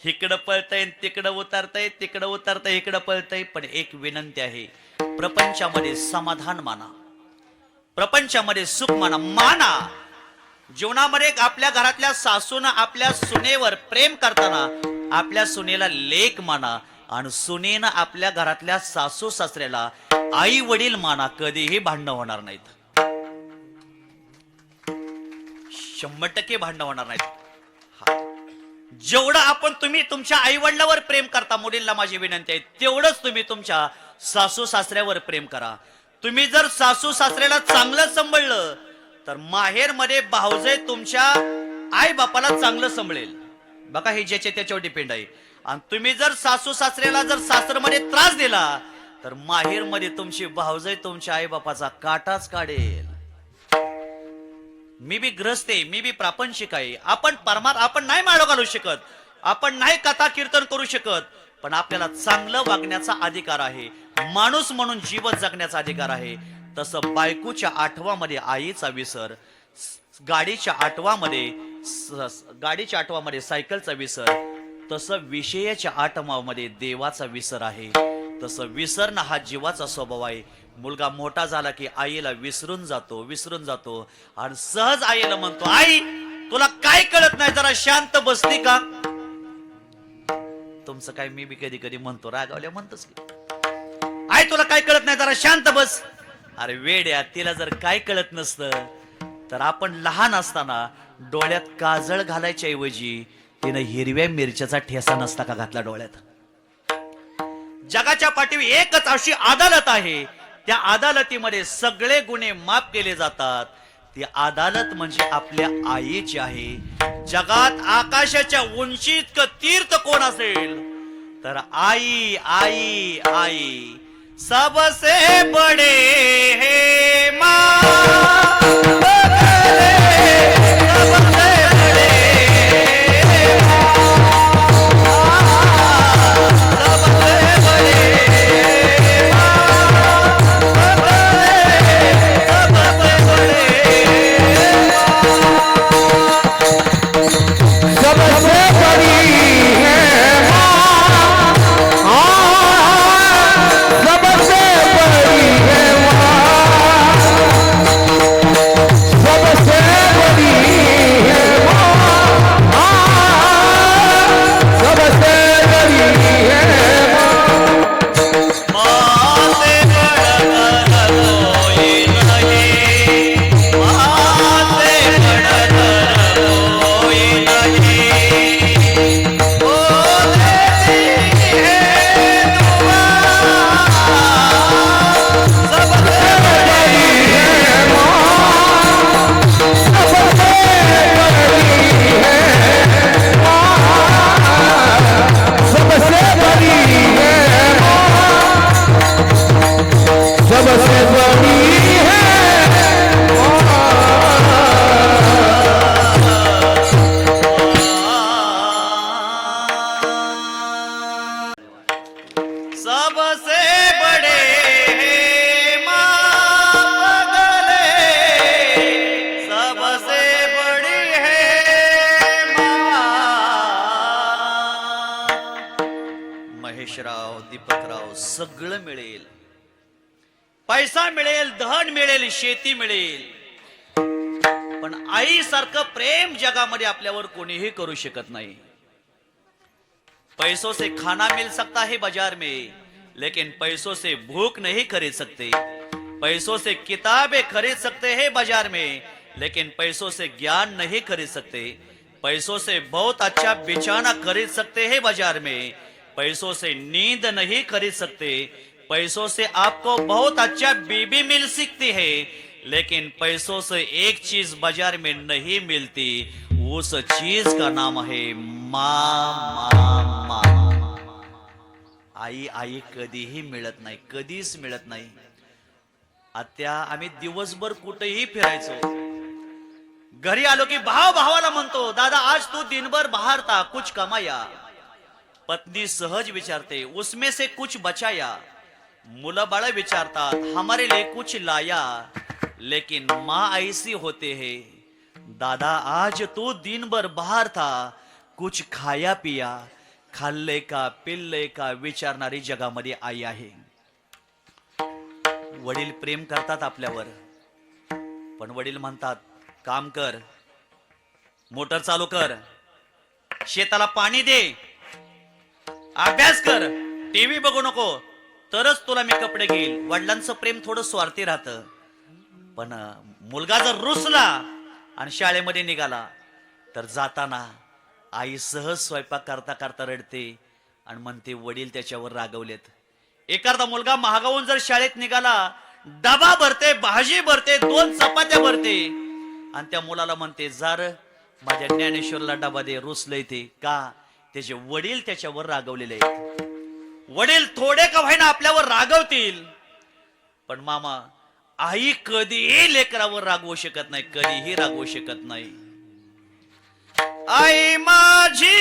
इकडं पळताय, तिकडं उतरताय, तिकडं उतरताय, इकडं पळताय. पण एक विनंती आहे, प्रपंचामध्ये समाधान माना, प्रपंचामध्ये सुख माना. माना जीवनामध्ये आपल्या घरातल्या सासून आपल्या सुनेवर प्रेम करताना आपल्या सुनेला लेक माना, आणि सुनेनं आपल्या घरातल्या सासू सासऱ्याला आई वडील माना. कधीही भांडणं होणार नाहीत, 100% भांडणं होणार नाहीत. जेवढं आपण तुम्ही तुमच्या आई वडिलावर प्रेम करता, मुलींना माझी विनंती आहे, तेवढंच तुम्ही तुमच्या सासू सासऱ्यावर प्रेम करा. तुम्ही जर सासू सासऱ्याला चांगलं सांभाळलं तर माहेर मध्ये भाऊजे तुमच्या आई बापाला चांगलं सांभाळेल. बघा हे ज्याच्या त्याच्यावर डिपेंड आहे. आणि तुम्ही जर सासू सासऱ्याला जर सासरमध्ये त्रास दिला तर माहेर मध्ये तुमची भाऊजे तुमच्या आई बापाचा काटाच काढेल. मी बी ग्रस्त आहे, मी बी प्रापंचिक आहे. आपण नाही माळो घालू शकत, आपण नाही कथा कीर्तन करू शकत, पण आपल्याला चांगलं वागण्याचा अधिकार आहे, माणूस म्हणून जीवन जगण्याचा अधिकार आहे. तसं बायकोच्या आठवामध्ये आईचा विसर, गाडीच्या आठवामध्ये सायकलचा विसर, तसं विषयाच्या आठवामध्ये देवाचा विसर आहे. तसं विसरणं हा जीवाचा स्वभाव आहे. मुलगा मोठा झाला की आईला विसरून जातो आणि सहज आईला म्हणतो, आई तुला काय कळत नाही, जरा शांत बसती का? तुमचं काय, मी बी कधी कधी म्हणतो, रागावल्या म्हणतोस की, आई तुला काय कळत नाही, जरा शांत बस. अरे वेड्या, तिला जर काय कळत नसतं तर आपण लहान असताना डोळ्यात काजळ घालायच्या ऐवजी तिनं हिरव्या मिरच्याचा ठेसा नसता का घातला डोळ्यात? जगाच्या पाठीवर एकच अशी अदालत आहे, त्या अदालतीमध्ये सगळे गुन्हे माफ केले जातात. ती अदालत म्हणजे आपल्या आईची आहे. जगात आकाशाच्या उंची इतकं तीर्थ कोण असेल तर आई आई आई. सबसे बडे हे माँ, सबसे बडे सबसे बड़ी है माँ, महेशराव, दीपकराव सगळं मिळेल, पैसा मिळेल, धन मिळेल, शेती मिळेल, पण आईसारखं प्रेम जगामध्ये आपल्यावर कोणीही करू शकत नहीं। पैसों से खाना मिल सकता है बाजार में, लेकिन पैसों से भूख नहीं खरीद सकते। पैसों से किताबें खरीद सकते हैं बाजार में, लेकिन पैसों से ज्ञान नहीं खरीद सकते। पैसों से बहुत अच्छा बिछाना खरीद सकते हैं बाजार में, पैसों से नींद नहीं खरीद सकते। पैसों से आपको बहुत अच्छा बीबी मिल सकती है, लेकिन पैसों से एक चीज बाजार में नहीं मिलती, उस चीज का नाम है माँ। आई आई कधीही मिळत नाही, कधीच मिळत नाही। आत्या आम्ही दिवसभर कुठेही फिरायचो, घरी आलो की भाव भावाला म्हणतो, दादा आज तू दिनभर बाहर था, कुछ कमाया। पत्नी सहज विचारते, उसमें से कुछ बचाया। मुलं बाळ विचारतात, हमारे लिए कुछ लाया। लेकिन माँ ऐसी होते हैं, दादा आज तू दिन भर बाहर था, कुछ खाया पिया, खाल्ले का पिल्ले का विचारणारी जगामध्ये आई आहे। वडील प्रेम करतात आपल्यावर, पण वडील म्हणतात काम कर, मोटर चालू कर, शेताला पाणी दे, अभ्यास कर, टीव्ही बघू नको, तरच तुला मी कपडे घेईल। वडिलांचं प्रेम थोडं स्वार्थी राहतं, पण मुलगा जर रुसला आणि शाळेमध्ये निघाला तर जाताना आई सहज स्वयंपाक करता करता रडते आणि म्हणते वडील त्याच्यावर रागवलेत। एखादा मुलगा महागावून जर शाळेत निघाला, डबा भरते, भाजी भरते, 2 चपात्या भरते आणि त्या मुलाला म्हणते जार माझ्या ज्ञानेश्वरला डबा दे, रुसलंय ते का, त्याचे वडील त्याच्यावर रागवलेले आहेत। वडील थोडे का होईना आपल्यावर रागवतील, पण मामा आई कधीही लेकरावर रागवू शकत नाही, कधीही रागवू शकत नाही। आई माझी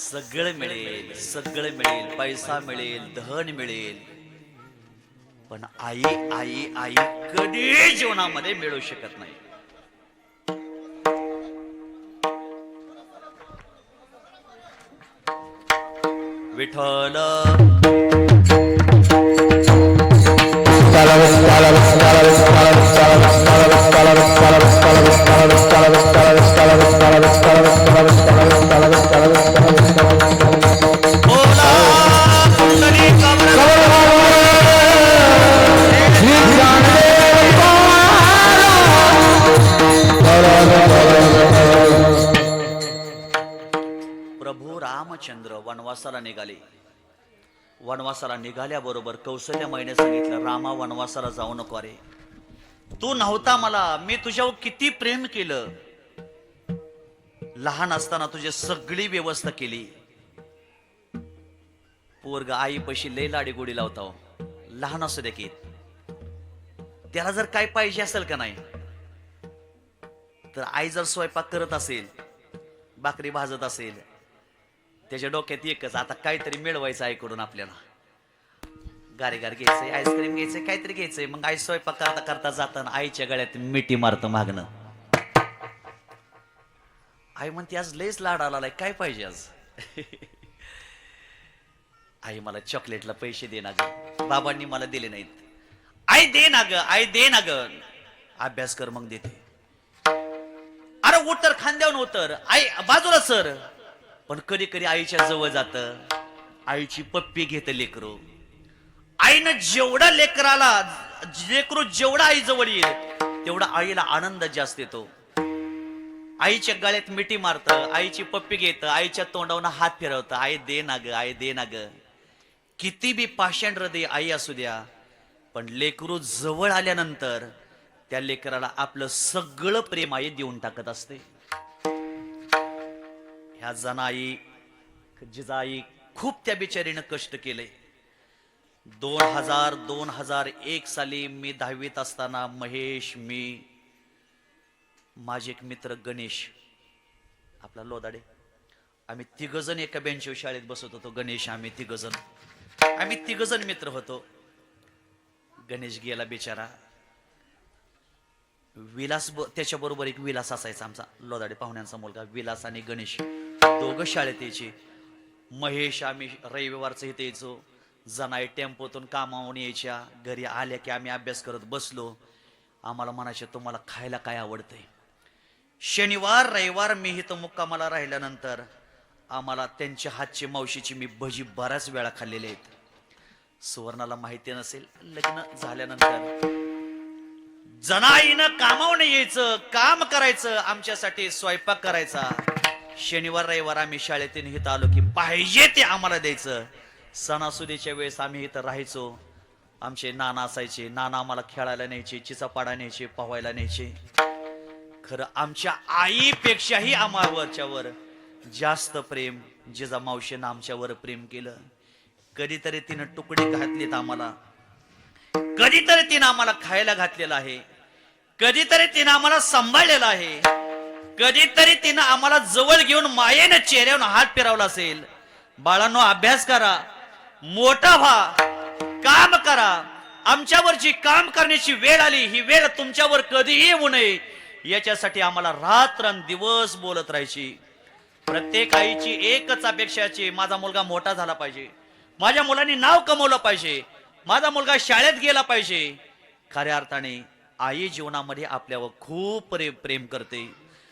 सगळं मिळेल, सगळं मिळेल, पैसा मिळेल, धन मिळेल, पण आई आई आई कधी जीवनामध्ये मिळू शकत नाही। विठ्ठल प्रभू रामचंद्र वनवासाला निघाले। वनवासाला निघाल्याबरोबर कौशल्या माईने सांगितलं, रामा वनवासाला जाऊ नको रे, तू नव्हता मला, मी तुझ्यावर किती प्रेम केलं, लहान असताना तुझी सगळी व्यवस्था केली. पोरग आई पशी लय लाडी गोडी लावता हो. लहान असू दे की त्याला जर काय पाहिजे असेल का नाही, तर आई जर स्वयंपाक करत असेल, भाकरी भाजत असेल, त्याच्या डोक्यात एकच, आता काहीतरी मिळवायचं आईकडून आपल्याला. गारेगार घ्यायचंय, आईस्क्रीम घ्यायचंय, काहीतरी घ्यायचंय. मग आई स्वयंपाक करता करता जाताना आईच्या गळ्यात मिठी मारतं मागणं. आई म्हणते आज लयच लाड आलाय, काय पाहिजे आज? आई मला चॉकलेटला पैसे दे ना ग, बाबांनी मला दिले नाहीत. आई दे ना ग, आई दे ना ग. अभ्यास कर मग देते. अरे उतर, खांद्यावर उतर, आई बाजूला सर. पण कधी कधी आईच्या जवळ जात, आईची पप्पी घेत लेकरू. आईनं जेवढा लेकरू जेवढा आई जवळ येईल तेवढा आईला आनंद जास्त येतो. आईच्या गळ्यात मिठी मारत, आईची पप्पी घेत, आईच्या तोंडावरून हात फिरवत, आई दे ना ग, आई दे ना ग. किती बी पाषाण हृदय आई असू द्या, पण लेकरू जवळ आल्यानंतर त्या लेकराला आपलं सगळं प्रेम आई देऊन टाकत असते. ह्या जनाई जिजाई खूप त्या बिचारीनं कष्ट केले. 2001 साली मी 10वीत असताना महेश, मी, माझे एक मित्र गणेश, आपला लोदाडे, आम्ही तिघजण एका बेंचवर शाळेत बसत होतो. गणेश, आम्ही तिघजण मित्र होतो. गणेश गेला बिचारा. विलास त्याच्या बरोबर एक विलास असायचा, आमचा लोदाडे पाहुण्यांचा मुलगा. विलास आणि गणेश दोघं शाळेत यायचे. महेश आम्ही रविवारचं इथे यायचो. जनाई टेम्पोतून कामावून यायच्या. घरी आल्या की आम्ही अभ्यास करत बसलो. आम्हाला म्हणायचे तुम्हाला खायला काय आवडतंय. शनिवार रविवार मी इथं मुक्कामाला राहिल्यानंतर आम्हाला त्यांच्या हातची मावशीची मी भजी बऱ्याच वेळा खाल्लेले आहेत. सुवर्णाला माहिती नसेल, लग्न झाल्यानंतर जनाईनं कामावून यायचं, काम करायचं, आमच्यासाठी स्वयंपाक करायचा. शनिवार रविवार आम्ही शाळेतून इथं आलो की पाहिजे ते आम्हाला द्यायचं. सणासुदीच्या वेळेस आम्ही इथं राहायचो. आमचे नाना असायचे. नाना आम्हाला खेळायला न्यायचे, चिचापाडा न्यायचे, पोहायला न्यायचे. खरं आमच्या आईपेक्षाही आम्हावरच्यावर जास्त प्रेम जिजा मावशीनं आमच्यावर प्रेम केलं. कधीतरी तिनं तुकडे घातलीत आम्हाला, कधीतरी तिनं आम्हाला खायला घातलेलं आहे, कधीतरी तिनं आम्हाला सांभाळलेलं आहे, कधीतरी तिनं आम्हाला जवळ घेऊन मायेनं चेहऱ्यावर हात फिरवला असेल. बाळांनो, अभ्यास करा, मोठा व्हा, काम करा. आमच्यावरची काम करण्याची वेळ आली, ही वेळ तुमच्यावर कधीही येऊ नये याच्यासाठी आम्हाला रात्रंदिवस बोलत राहायची. प्रत्येक आईची एकच अपेक्षाची, माझा मुलगा मोठा झाला पाहिजे, माझ्या मुलांनी नाव कमवलं पाहिजे, माझा मुलगा शाळेत गेला पाहिजे. खऱ्या अर्थाने आई जीवनामध्ये आपल्यावर खूप प्रेम करते.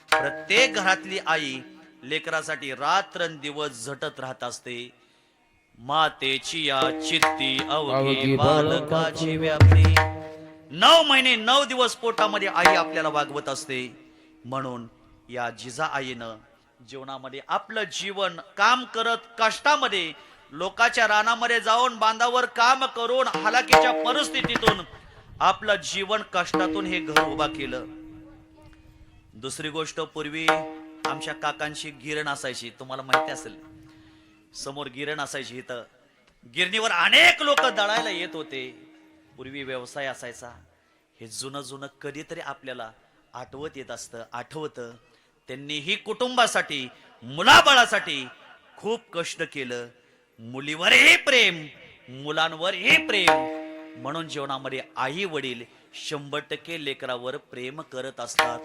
प्रत्येक घरातली आई लेकरासाठी रात्रंदिवस झटत राहत असते. मातेची या चित्ती अवघी बालकाची व्याप्ती. 9 महिने 9 दिवस पोटामध्ये आई आपल्याला वागवत असते. म्हणून या जिजा आईनं जीवनामध्ये आपलं जीवन काम करत, कष्टामध्ये, लोकांच्या रानामध्ये जाऊन बांधावर काम करून हालाकीच्या परिस्थितीतून आपलं जीवन कष्टातून हे घर उभा केलं. दुसरी गोष्ट, पूर्वी आमच्या काकांची गिरण असायची, तुम्हाला माहिती असेल. समोर गिरण असायची. इथं गिरणीवर अनेक लोक दळायला येत होते. पूर्वी व्यवसाय असायचा. हे जुनं कधीतरी आपल्याला आठवत येत असतं, आठवतं. त्यांनीही कुटुंबासाठी, मुलाबाळासाठी खूप कष्ट केलं. मुलीवरही प्रेम, मुलांवरही प्रेम. म्हणून जीवनामध्ये आई वडील 100% लेकरावर प्रेम करत असतात.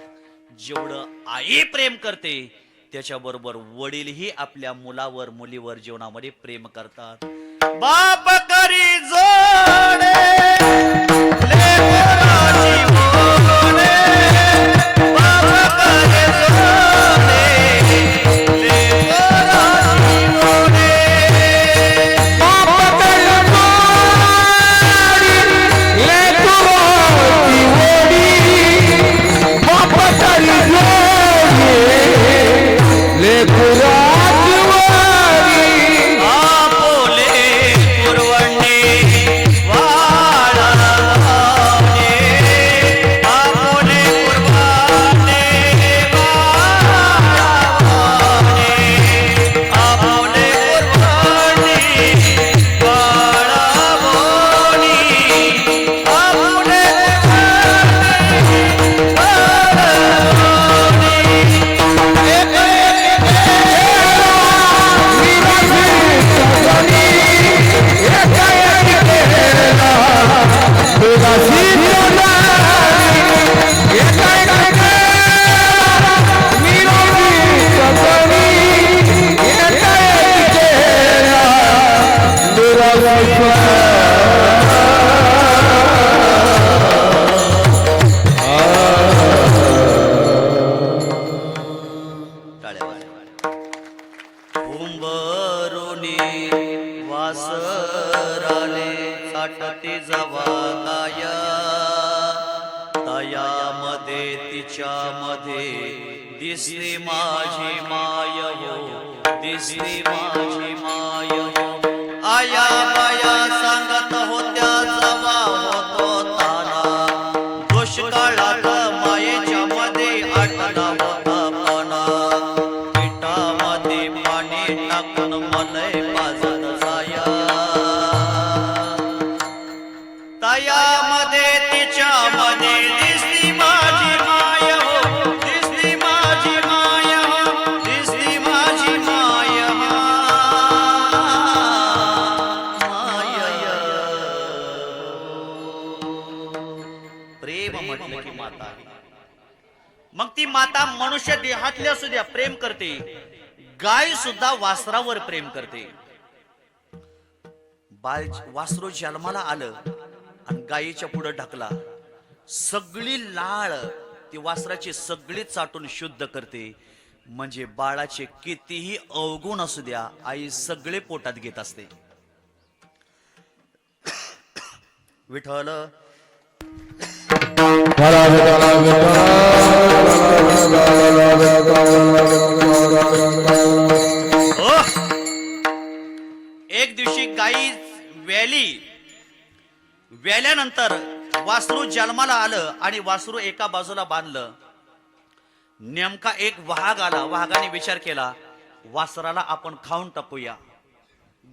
जेवढं आई प्रेम करते त्याच्याबरोबर वडीलही आपल्या मुलावर, मुलीवर जीवनामध्ये प्रेम करतात. बाप करी जोडे लेकराची ओढे, बाप करी जोडे लेकराची ओढे, बाप करी जोडी लेकराची ओढी, बाप करी जोडी लेकराची ओढी. आपोले पुरवण तयामध्ये तिच्यामध्ये दिसली माझी माय हो, दिसली माझी माय हो. आया बाया सांगत होत्या जवा होतो ताना, दुष्काळात मायेच्या मध्ये आटला होता पाना. पिठामध्ये पाणी टाकून मलई पाजत जाया, तयामध्ये तिच्यामध्ये दिसली माझी माय हो, दिसली माझी माय हो, दिसली माझी माय हो. प्रेम म्हटलं की माता आहे. मग ती माता मनुष्य देहातली असू द्या प्रेम करते, गाय सुद्धा वासरावर प्रेम करते. वासरू जन्माला आलं आणि गायीच्या पुढे ढकला, सगळी लाळ ती वासराची सगळी चाटून शुद्ध करते. म्हणजे बाळाचे कितीही अवगुण असू द्या आई सगळे पोटात घेत असते. विठ्ठल एक दिवशी गाई व्याल्यानंतर वासरू जन्माला आलं आणि वासरू एका बाजूला बांधलं. नेमका एक वाघ आला. वाघाने विचार केला वासराला आपण खाऊन टाकूया.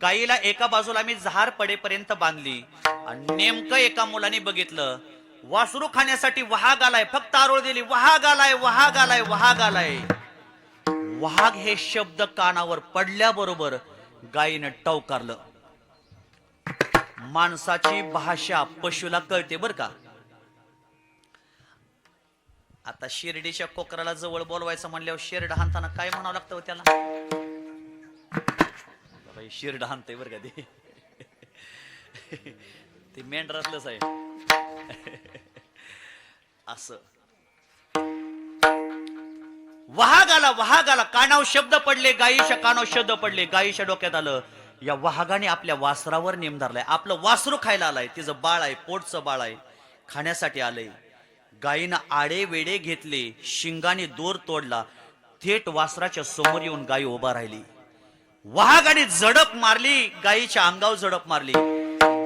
गाईला एका बाजूला मी जहार पडेपर्यंत बांधली आणि नेमकं एका मुलाने बघितलं वासरू खाण्यासाठी वाघ आलाय. फक्त आरोळ दिली, वाघ आलाय, वाघ आलाय, वाघ आलाय. वाघ हे शब्द कानावर पडल्याबरोबर गायीनं टवकारलं. माणसाची भाषा पशुला कळते बर का. आता शिर्डीच्या कोकराला जवळ बोलवायचं म्हणल्यावर शिरड हाणताना काय म्हणावं लागतं त्याला? शिरड हाणतंय बर का ते मेंढरातलंच आहे. असं वाघ आला, वाघ आला. कानावर शब्द पडले, गायीच्या कानावर शब्द पडले. गायीच्या डोक्यात आलं या वाघाने आपल्या वासरावर नेम धरलाय. आपलं वासरू खायला आलाय, तिचं बाळ आहे, पोटचं बाळ आहे, खाण्यासाठी आलंय. गायीनं आडे वेडे घेतले, शिंगाने दोर तोडला. थेट वासराच्या समोर येऊन गायी उभा राहिली. वाघाने झडप मारली, गायीच्या अंगावर झडप मारली.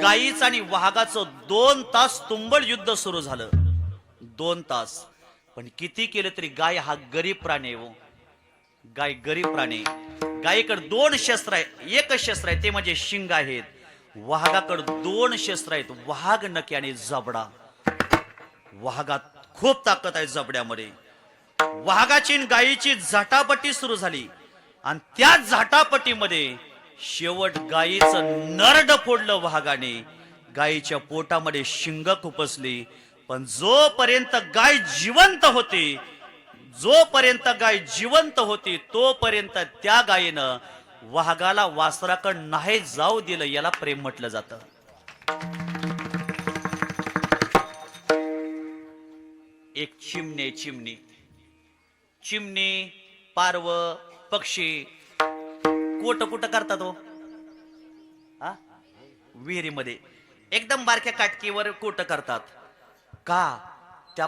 गायीचं आणि वाघाचं 2 तास तुंबळ युद्ध सुरू झालं. 2 तास. पण किती केलं तरी गाय हा गरीब प्राणी आहे. गाय गरीब प्राणी. गायीकडे 2 शस्त्र आहे, एकच शस्त्र आहे ते म्हणजे शिंग आहेत. वाघाकडे 2 शस्त्र आहेत, वाघ, नकी आणि जबडा. वाघात खूप ताकद आहे जबड्यामध्ये. वाघाची आणि गायीची झटापटी सुरू झाली आणि त्या झटापटीमध्ये शेवट गायीचं नरड फोडलं वाघाने. गायीच्या पोटामध्ये शिंग खुपसली. पण जोपर्यंत गाय जिवंत होती, जोपर्यंत गाय जिवंत होती तोपर्यंत त्या गायीनं वाघाला वासराकडे नाही जाऊ दिलं. याला प्रेम म्हटलं जातं. एक चिमणी पारव पक्षी कोट कुठं करतात हो? विहिरीमध्ये एकदम बारक्या काटकीवर कोट करतात का? त्या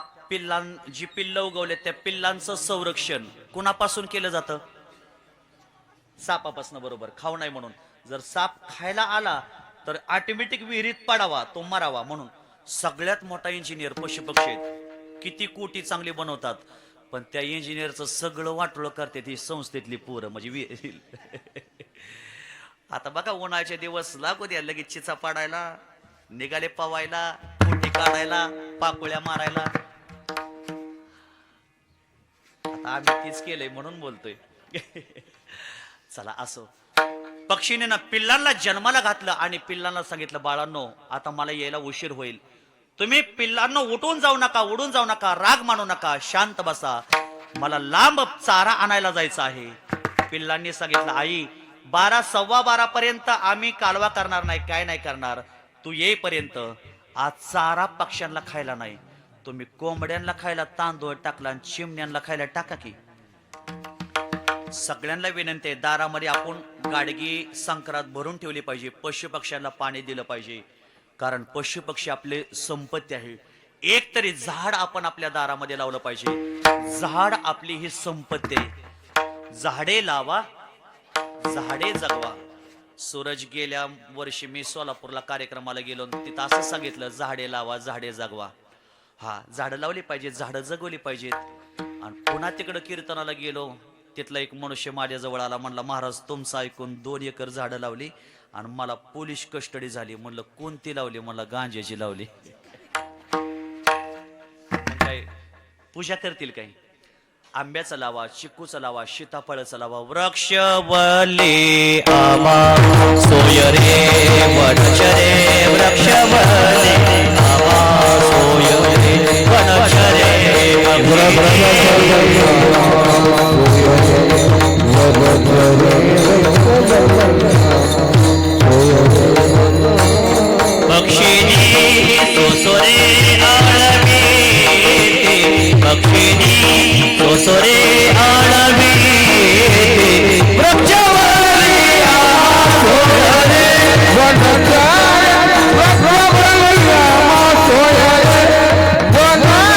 जी पिल्ल उगवले त्या पिल्लांचं संरक्षण कुणापासून केलं जातं? सापापासून. बरोबर, खाऊ नाही म्हणून. जर साप खायला आला तर ऑटोमॅटिक विहिरीत पडावा, तो मरावा म्हणून. सगळ्यात मोठा इंजिनियर पशुपक्षी आहेत. किती कोटी चांगली बनवतात, पण त्या इंजिनियरचं सगळं वाटोळं करतात ही संस्थेतली पोरं. म्हणजे आता बघा उन्हाळ्याचे दिवस लागू द्या, लगेच चिचा पाडायला निघाले, पवायला, कोटी काढायला, पाकोळ्या मारायला. आता आम्ही तीच केलंय म्हणून बोलतोय. चला असो. पक्षीने ना पिल्लांना जन्माला घातलं आणि पिल्लांना सांगितलं बाळांनो आता मला यायला उशीर होईल. तुम्ही पिल्लांना उठून जाऊ नका, उडून जाऊ नका, राग मानू नका, शांत बसा, मला लांब चारा आणायला जायचं आहे. पिल्लांनी सांगितलं आई 12 सव्वा 12 पर्यंत आम्ही कालवा करणार नाही, काय नाही करणार. तू येईपर्यंत आज चारा पक्ष्यांना खायला नाही, तुम्ही कोंबड्यांना खायला तांदूळ टाकला आणि चिमण्यांना खायला टाका की. सगळ्यांना विनंती आहे दारामध्ये आपण गाडगी संक्रांत भरून ठेवली पाहिजे. पशु पक्ष्यांना पाणी दिलं पाहिजे, कारण पशु पक्षी आपले संपत्ती आहे. एक तरी झाड आपण आपल्या दारामध्ये लावलं पाहिजे. झाड आपली ही संपत्ती आहे. झाडे लावा, झाडे जगवा. सूरज गेल्या वर्षी मी सोलापूरला कार्यक्रमाला गेलो, तिथं असं सांगितलं, झाडे लावा, झाडे जगवा. हा, झाडं लावली पाहिजेत, झाडं जगवली पाहिजेत. आणि पुन्हा तिकडं कीर्तनाला गेलो, तिथला एक मनुष्य माझ्या जवळ आला, म्हणला महाराज तुमचं ऐकून 2 एकर झाडं लावली आणि मला पोलीस कस्टडी झाली. म्हणलं कोणती लावली? म्हणलं गांजाची लावली. काय पूजा करतील काही? आंब्याचा लावा, चिकूचा लावा, सीताफळाचा लावा. वृक्ष वले आवा सोय रे वनचरे, वृक्ष वले आवा सोय रे वनचरे. पक्षिणी सोसोरे आळवी, पक्षिणी सोसोरे आळवी, वृक्षवरी सोय रे वनचरे, वृक्षवरी आवा सोय रे वनचरे.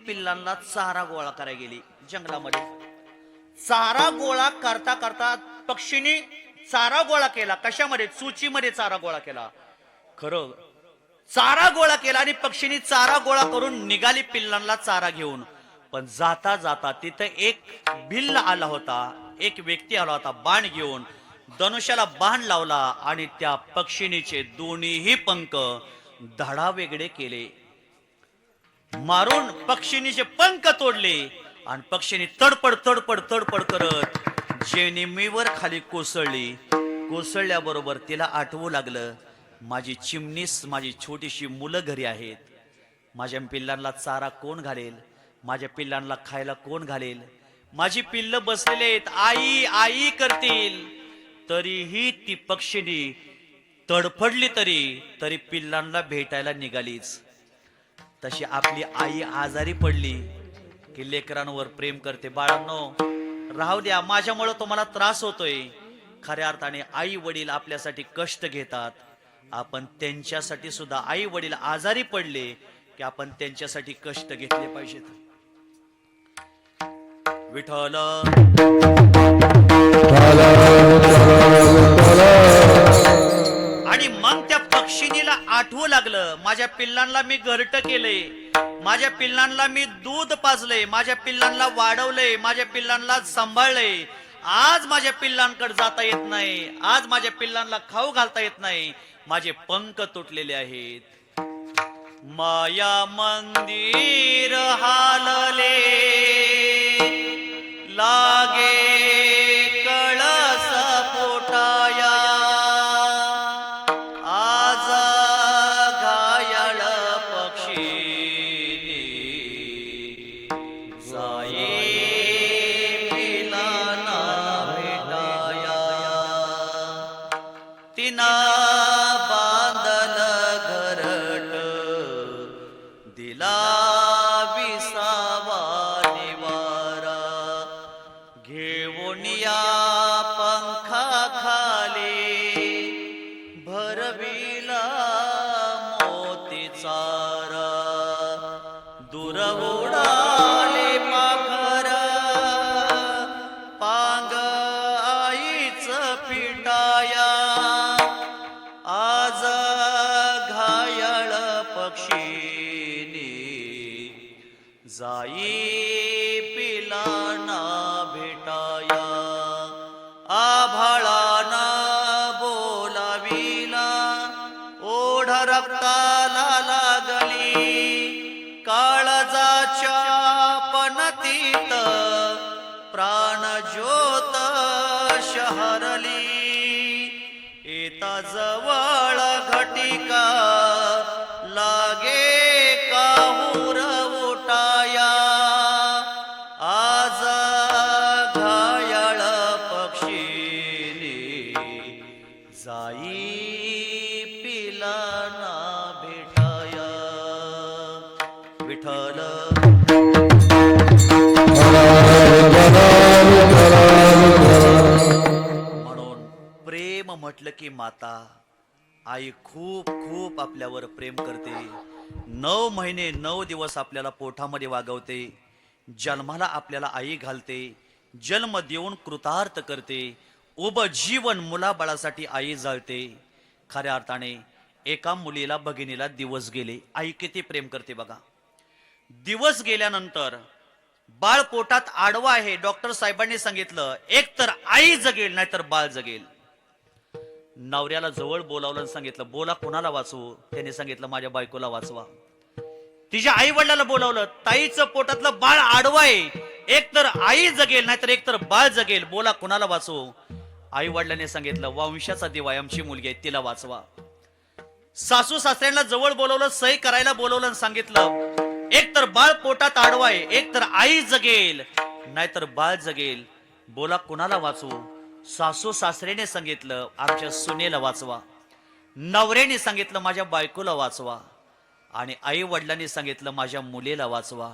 पिल्लांना चारा गोळा करायला गेली जंगलामध्ये. चारा गोळा करता करता पक्षीने चारा गोळा केला. कशामध्ये? चुचीमध्ये चारा गोळा केला. खरं चारा गोळा केला आणि पक्षीने चारा गोळा करून निघाली पिल्लांना चारा घेऊन. पण जाता जाता तिथं एक भिल्ल आला होता, एक व्यक्ती आला होता बाण घेऊन. धनुष्याला बाण लावला आणि त्या पक्षिणीचे दोन्हीही पंख धडा वेगळे केले. मारून पक्षिणीचे पंख तोडले आणि पक्षिणी तडपड तडपड तडपड करत जमिनीवर खाली कोसळली. कोसळल्याबरोबर तिला आठवू लागलं, माझी चिमणीस, माझी छोटीशी मुलं घरी आहेत. माझ्या पिल्लांना चारा कोण घालेल? माझ्या पिल्लांना खायला कोण घालेल? माझी पिल्ल बसलेले आहेत, आई आई करतील. तरीही ती पक्षिणी तडफडली तरी पिल्लांना भेटायला निघालीच. तशी आपली आई आजारी पडली की लेकरांवर प्रेम करते. बाळांनो राहू द्या, माझ्यामुळे तुम्हाला त्रास होतोय. खऱ्या अर्थाने आई वडील आपल्यासाठी कष्ट घेतात. आपण त्यांच्यासाठी सुद्धा, आई वडील आजारी पडले की आपण त्यांच्यासाठी कष्ट घेतले पाहिजेत. विठ्ठल आणि मग त्या पक्षिणीला आठवू लागलं, माझ्या पिल्लांना मी घरट केलंय, माझ्या पिल्लांना मी दूध पाजलंय, माझ्या पिल्लांना वाढवलंय, माझ्या पिल्लांना सांभाळलंय. आज माझ्या पिल्लांकडे जाता येत नाही, आज माझ्या पिल्लांना खाऊ घालता येत नाही, माझे पंख तुटलेले आहेत. माया मंदिर हालले लागे कळस पोटाया, आज घायाळ पक्षी जाये पिलाना भेटाया. तिना बांधल घरट दिला विसावा निवारा, घेऊन या पंखा खाली भरविला मोती चारा. दूर उडाले पाखर पांग आईच पिटाया, आज घायाळ पक्षीनी जाई पिलाना भेटाया. आभाळाना बोलाविला ओढ रक्ताला लागली, काळजाच्या पणतीत प्राण ज्योत शहरली. येता जवळ घटिका लागे काहूर उठाया, आज घायाळ पक्षीनी जाई पिलाना भेटाया. विठ्ठल Hare Hare म्हटलं की माता, आई खूप खूप आपल्यावर प्रेम करते. 9 महिने 9 दिवस आपल्याला पोटामध्ये वागवते, जन्माला आपल्याला आई घालते, जन्म देऊन कृतार्थ करते, उभं जीवन मुलाबाळासाठी आई जाळते. खऱ्या अर्थाने एका मुलीला भगिनीला दिवस गेले, आई किती प्रेम करते बघा. दिवस गेल्यानंतर बाळ पोटात आडवा आहे, डॉक्टर साहेबांनी सांगितलं एक तर आई जगेल नाहीतर बाळ जगेल. नवऱ्याला जवळ बोलावलं आणि सांगितलं बोला कोणाला वाचवू. त्याने सांगितलं माझ्या बायकोला वाचवा. तिच्या आई वडिलाला बोलावलं, ताईचं पोटातलं बाळ आडवा आहे, एक तर आई जगेल नाहीतर एक तर बाळ जगेल, बोला कोणाला वाचवू. आई वडिलांनी सांगितलं वंशाचा दिवा आमची मुलगी आहे तिला वाचवा. सासू सासऱ्यांना जवळ बोलवलं, सही करायला बोलवलं आणि सांगितलं एक तर बाळ पोटात आडवा आहे, एक तर आई जगेल नाहीतर बाळ जगेल, बोला कुणाला वाचवू. सासू सासऱ्याने सांगितलं आमच्या सुनेला वाचवा. नवऱ्याने सांगितलं माझ्या बायकोला वाचवा. आणि आई वडिलांनी सांगितलं माझ्या मुलीला वाचवा.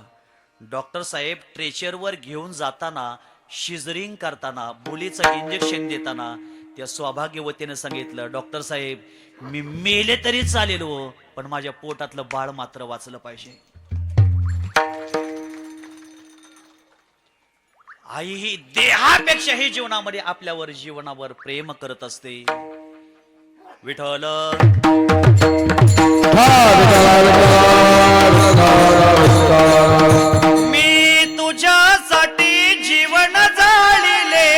डॉक्टर साहेब ट्रेचरवर घेऊन जाताना, शिजरिंग करताना, मुलीचं इंजेक्शन देताना त्या सौभाग्यवतीने सांगितलं डॉक्टर साहेब मी मेले तरी चालेल हो, पण माझ्या पोटातलं बाळ मात्र वाचलं पाहिजे. आई ही देहापेक्षाही जीवनामध्ये आपल्यावर जीवनावर प्रेम करत असते. विठ्ठल मी तुझ्यासाठी जीवन जाळिले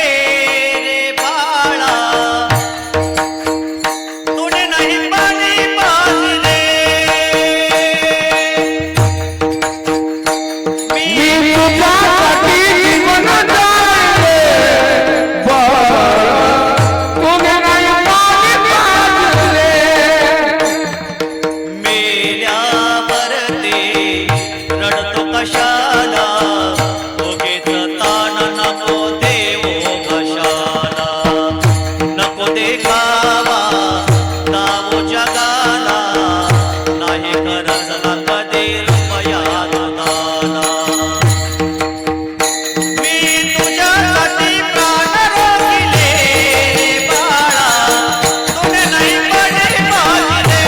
रे बाळा, तुने नाही पाणी पाजले. मी तुझ्यासाठी जीवन जाळले बाळा, तुने नाही पाणी पाजले. मेल्यावर ते रडतो कशाला, उगीच ताण नको देवो कशाला. नको देखावा दावो जगाला, नाही गरजला कधी रुपया दाना. मी तुझ्यासाठी प्राण रोखिले बाळा, तुने नाही पाणी पाजले.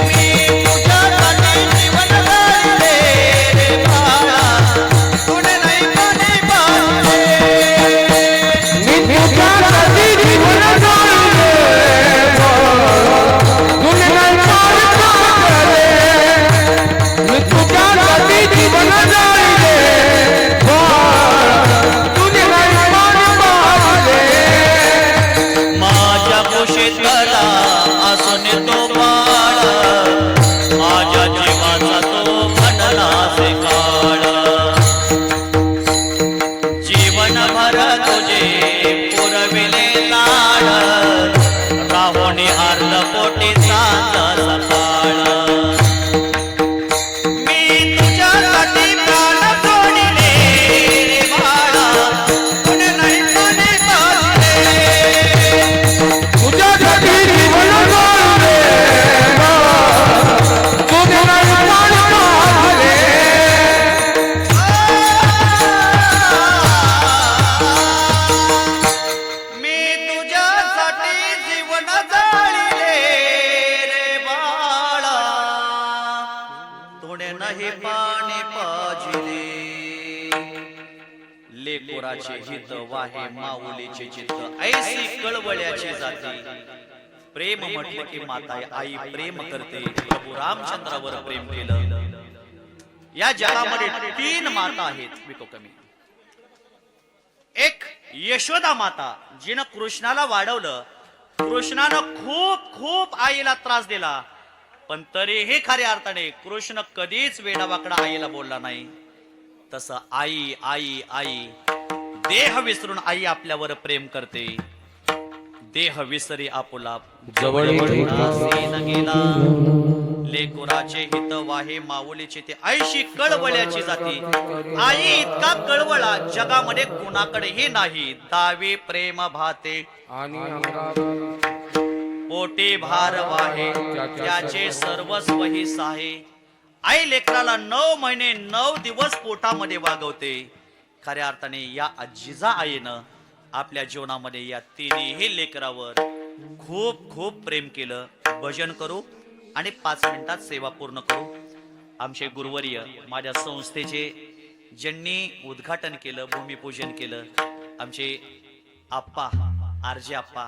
मी तुझ्यासाठी जीवन जाळले रे बाळा, तुने नाही पाणी पाजले. मी तुझ्यासाठी जीवन जाळले बाळा, तुने नाही पाणी पाजले. मी तुझ्यासाठी जीवन जाळले बाळा, तुने नाही पाणी पाजले. माझ्या कुशीत गला असून तो बाळ, माझ्या जीवाचा तो बनला से काळ. जीवनभर तुझे पुरविले लाड, राहुणी अर्ध पोटी चांद सकाळ. मी तुझ्यासाठी प्राण सोडिले रे बाळा, तुने नाही पाणी पाजले. तुझ्यासाठी जीवन जाळले बाळा, तुने नाही पाणी पाजले. मी तुझ्यासाठी जीवन जाळिले रे बाळा, तुने नाही पाणी पाजिले. लेकुराचे हित वाहे माऊलीचे चित्त, ऐसी कळवळ्याची जाती. प्रेम म्हटले की माता आई प्रेम करते. प्रभू रामचंद्रावर प्रेम केलं. या जगामध्ये 3 माता आहेत विको कमी. एक यशोदा माता, जिनं कृष्णाला वाढवलं. कृष्णानं खूप खूप आईला त्रास दिला, पण तरीही खऱ्या अर्थाने कृष्ण कधीच वेडावाकडा आईला बोलला नाही. तसं आई आई आई देह विसरून आई आपल्यावर प्रेम करते. देह विसरी आपुला जवळ गेला. लेकुराचे हित वाहे माऊलीचे ते ऐशी कळवळ्याची जाती. आई इतका कळवळा जगामध्ये कुणाकडेही नाही. दावे प्रेम भाते आणि पोटे भार वाहे, त्याचे सर्वस्व ही साहे. आई लेकराला 9 महिने 9 दिवस पोटामध्ये वागवते. खऱ्या अर्थाने या जिजा आईनं आपल्या जीवनामध्ये या तिन्ही लेकरावर खूप खूप प्रेम केलं. भजन करू आणि 5 मिनिटात सेवा पूर्ण करू. आमचे गुरुवर्य माझ्या संस्थेचे ज्यांनी उद्घाटन केलं, भूमिपूजन केलं, आमचे आप्पा आरजे आप्पा,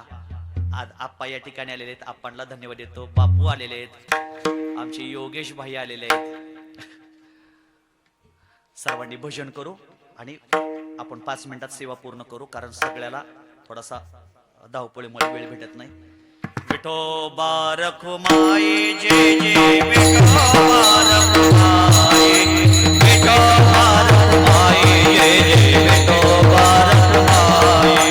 आज आप्पा या ठिकाणी आलेले आहेत. आप्पांना धन्यवाद देतो. बापू आलेले आहेत, आमचे योगेश भाई आलेले आहेत. सर्वांनी भजन करू आणि आपण 5 मिनिटात सेवा पूर्ण करू, कारण सगळ्याला थोडासा धावपळीमुळे वेळ भेटत नाही. विठोबा रखुमाई जय जय विठोबा रखुमाई, विठोबा रखुमाई जय जय विठोबा रखुमाई.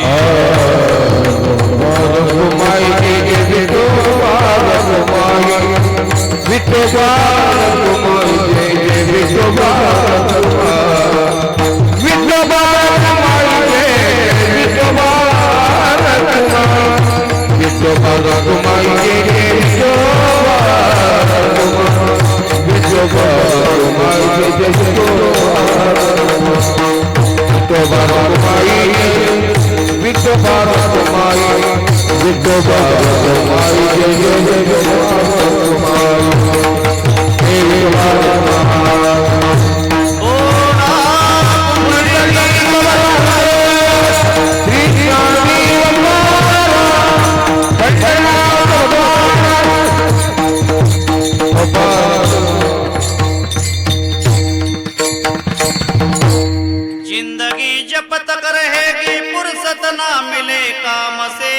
रखुमाई जय जय विठोबा रखुमाई, विठोबा रखुमाई जय जय विठोबा रखुमाई, विठोबा रखुमाई जय विठोबा रखुमाई, विठोबा रखुमाई जय जय विठोबा रखुमाई, विठोबा रखुमाई जय जय विठोबा रखुमाई, विठोबा रखुमाई, विठोबा रखुमाई जय जय विठोबा रखुमाई. हे जिंदगी जपत कर है कि फुर्सत ना मिले काम से,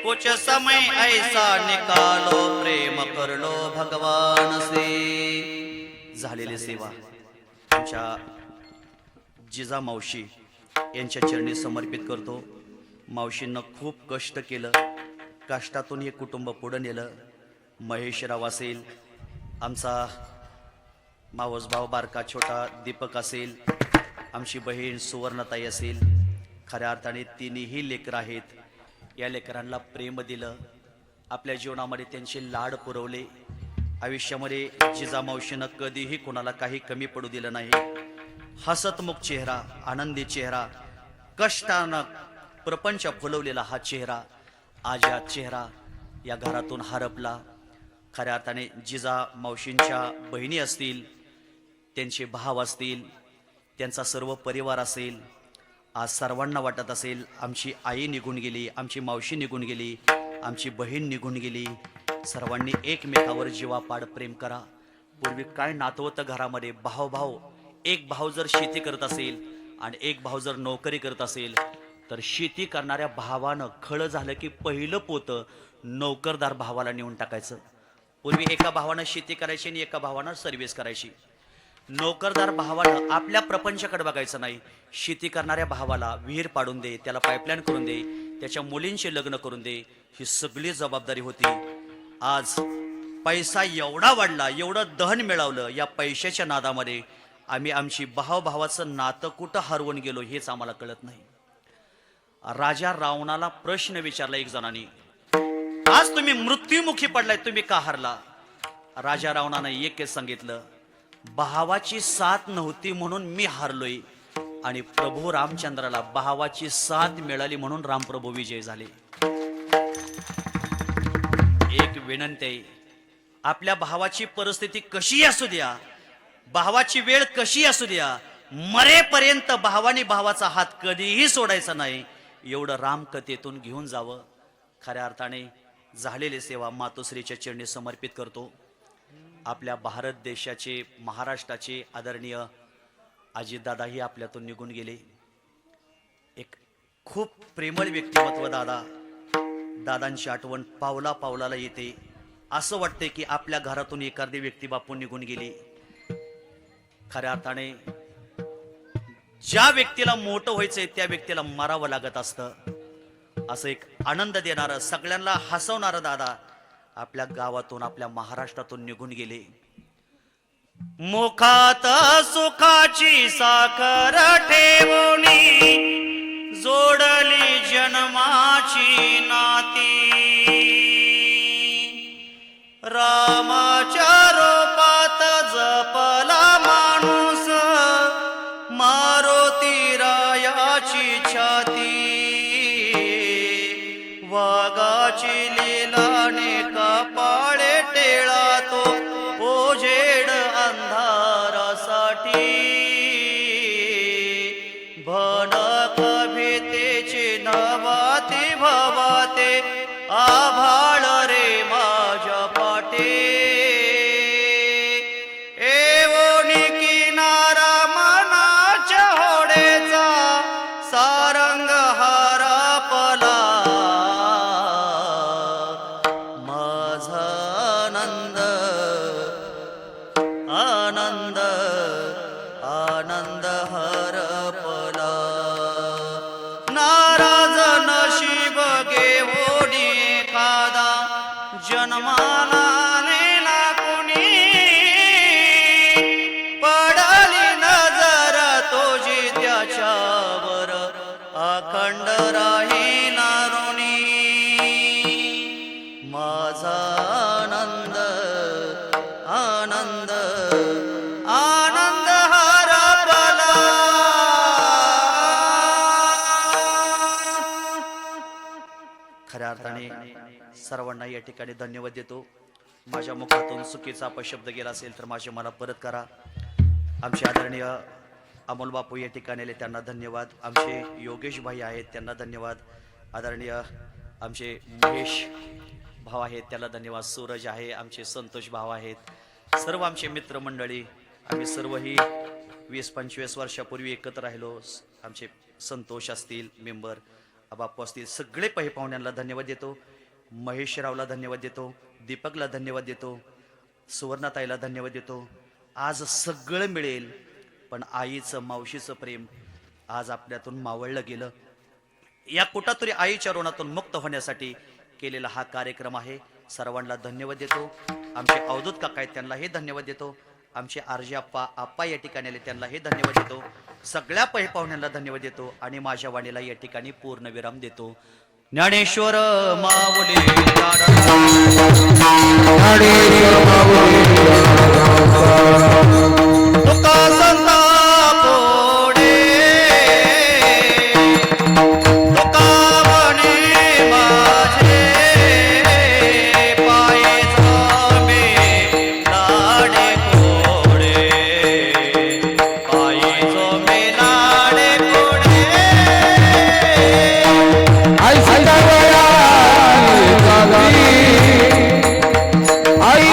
कुछ समय ऐसा निकालो प्रेम कर लो भगवान से. झालेली सेवा आमच्या जिजा मावशी यांच्या चरणी समर्पित करतो. मावशींना खूप कष्ट केलं, कष्टातून हे कुटुंब पुढे नेलं. महेशराव असेल, आमचा मावसभाव बारका छोटा दीपक असेल, आमची बहीण सुवर्णताई असेल, खऱ्या अर्थाने तिन्ही लेकरं आहेत. या लेकरांना प्रेम दिलं, आपल्या जीवनामध्ये त्यांचे लाड पुरवले. आयुष्यामध्ये जिजामावशीनं कधीही कोणाला काही कमी पडू दिलं नाही. हसतमुख चेहरा, आनंदी चेहरा, कष्टानं प्रपंच फुलवलेला हा चेहरा आज या चेहरा या घरातून हरपला. खऱ्या अर्थाने जिजामावशींच्या बहिणी असतील, त्यांचे भाव असतील, त्यांचा सर्व परिवार असेल, आज सर्वांना वाटत असेल आमची आई निघून गेली, आमची मावशी निघून गेली, आमची बहीण निघून गेली. सर्वांनी एकमेकावर जीवापाड प्रेम करा. पूर्वी काय नातं होतं घरामध्ये, भाऊ, एक भाऊ जर शेती करत असेल आणि एक भाऊ जर नोकरी करत असेल, तर शेती करणाऱ्या भावानं खळं झालं की पहिलं पोतं नोकरदार भावाला नेऊन टाकायचं. पूर्वी एका भावानं शेती करायची आणि एका भावानं सर्व्हिस करायची. नोकरदार भावानं आपल्या प्रपंचाकडे बघायचं नाही, शेती करणाऱ्या भावाला विहीर पाडून दे, त्याला पाईपलाईन करून दे, त्याच्या मुलींशी लग्न करून दे, ही सगळी जबाबदारी होती. आज पैसा एवढा वाढला, एवढं दहन मिळवलं, या पैशाच्या नादामध्ये आम्ही आमची भावाचं नातं कुठं हरवून गेलो हेच आम्हाला कळत नाही. राजा रावणाला प्रश्न विचारला एक जणांनी, आज तुम्ही मृत्युमुखी पडलाय, तुम्ही का हरला? राजा रावणानं एकच सांगितलं, भावाची साथ नव्हती म्हणून मी हारलोय आणि प्रभू रामचंद्राला भावाची साथ मिळाली म्हणून रामप्रभू विजय झाले. एक विनंती आहे, आपल्या भावाची परिस्थिती कशी असू द्या, भावाची वेळ कशी असू द्या, मरेपर्यंत भावानी भावाचा हात कधीही सोडायचा नाही, एवढं रामकथेतून घेऊन जावं. खऱ्या अर्थाने झालेली सेवा मातोश्रीच्या चरणी समर्पित करतो. आपल्या भारत देशाचे, महाराष्ट्राचे आदरणीय अजितदादाही आपल्यातून निघून गेले. एक खूप प्रेमळ व्यक्तिमत्व दादांची आठवण पावला पावलाला येते. असं वाटते की आपल्या घरातून एखादी व्यक्ती बापून निघून गेली. खऱ्या अर्थाने ज्या व्यक्तीला मोठं व्हायचंय त्या व्यक्तीला मरावं लागत असतं. असं एक आनंद देणारं, सगळ्यांना हसवणारं दादा आपल्या गावातून, आपल्या महाराष्ट्रातून निघून गेले. मुखात सुखाची साखर ठेवणी जोडली जन्माची नाती, रामाच्या रूपात जपला माणूस मारुती रायाची देवाची लीलाने कपाळे टेळा तो ओझेड अंधारासाठी भडक भीतीची नवाती भवाते आभाळ रे माझ्या पाटे एवोनी किनारा मनाच्या होडेचा सारंग हरपला माझा आनंद आनंद आनंद हरपला नाराज नशीब घेऊनी एखादा जन्माला नेला कुणी पडली नजर तुझी त्याच्यावर अखंड राहीना ऋणी माझा आनंद आनंद आनंद हरपला खऱ्या अर्थाने सर्वांना या ठिकाणी धन्यवाद देतो. माझ्या मुखातून चुकीचा अपशब्द गेला असेल तर माझे मला परत करा. आमचे आदरणीय अमोल बापू या ठिकाणी आले त्यांना धन्यवाद. आमचे योगेश भाई आहेत त्यांना धन्यवाद. आदरणीय आमचे महेश भाव आहेत त्याला धन्यवाद. सूरज आहे, आमचे संतोष भाव आहेत, सर्व आमचे मित्रमंडळी. आम्ही सर्वही 20-25 वर्षापूर्वी एकत्र राहिलो. आमचे संतोष असतील मेंबर, बापू असतील, सगळे पाहुण्यांना धन्यवाद देतो. महेशरावला धन्यवाद देतो, दीपकला धन्यवाद देतो, सुवर्णाताईला धन्यवाद देतो. आज सगळं मिळेल पण आईचं मावशीचं प्रेम आज आपल्यातून मावळलं गेलं. या कुठंतरी आईच्या ऋणातून मुक्त होण्यासाठी केलेला हा कार्यक्रम आहे. सर्वांना धन्यवाद देतो. आमचे अवधूत काका आहेत त्यांना हे धन्यवाद देतो. आमचे आरजे आप्पा या ठिकाणी आले त्यांना हे धन्यवाद देतो. सगळ्या पाहुण्यांना धन्यवाद देतो आणि माझ्या वाणीला या ठिकाणी पूर्ण विराम देतो. ज्ञानेश्वर माऊली तुका संता पुढे तुका म्हणे माझे पाय जमे लाडे कोडे पाय जमे लाडे कोडे आई सीतावया आई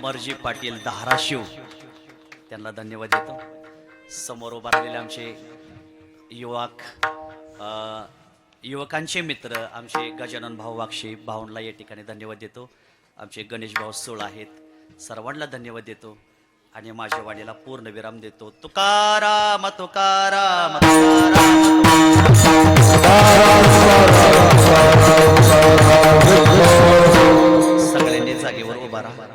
अमरजी पाटील धाराशिव त्यांना धन्यवाद देतो. समोर उभा राहिलेले आमचे युवकांचे मित्र आमचे गजानन भाऊ वाक्षे भाऊंना या ठिकाणी धन्यवाद देतो. आमचे गणेश भाऊ सोळ आहेत, सर्वांना धन्यवाद देतो आणि माझ्या वाणीला पूर्ण विराम देतो. तुकाराम तुकाराम सगळ्यांनी जागेवर उभा राहा.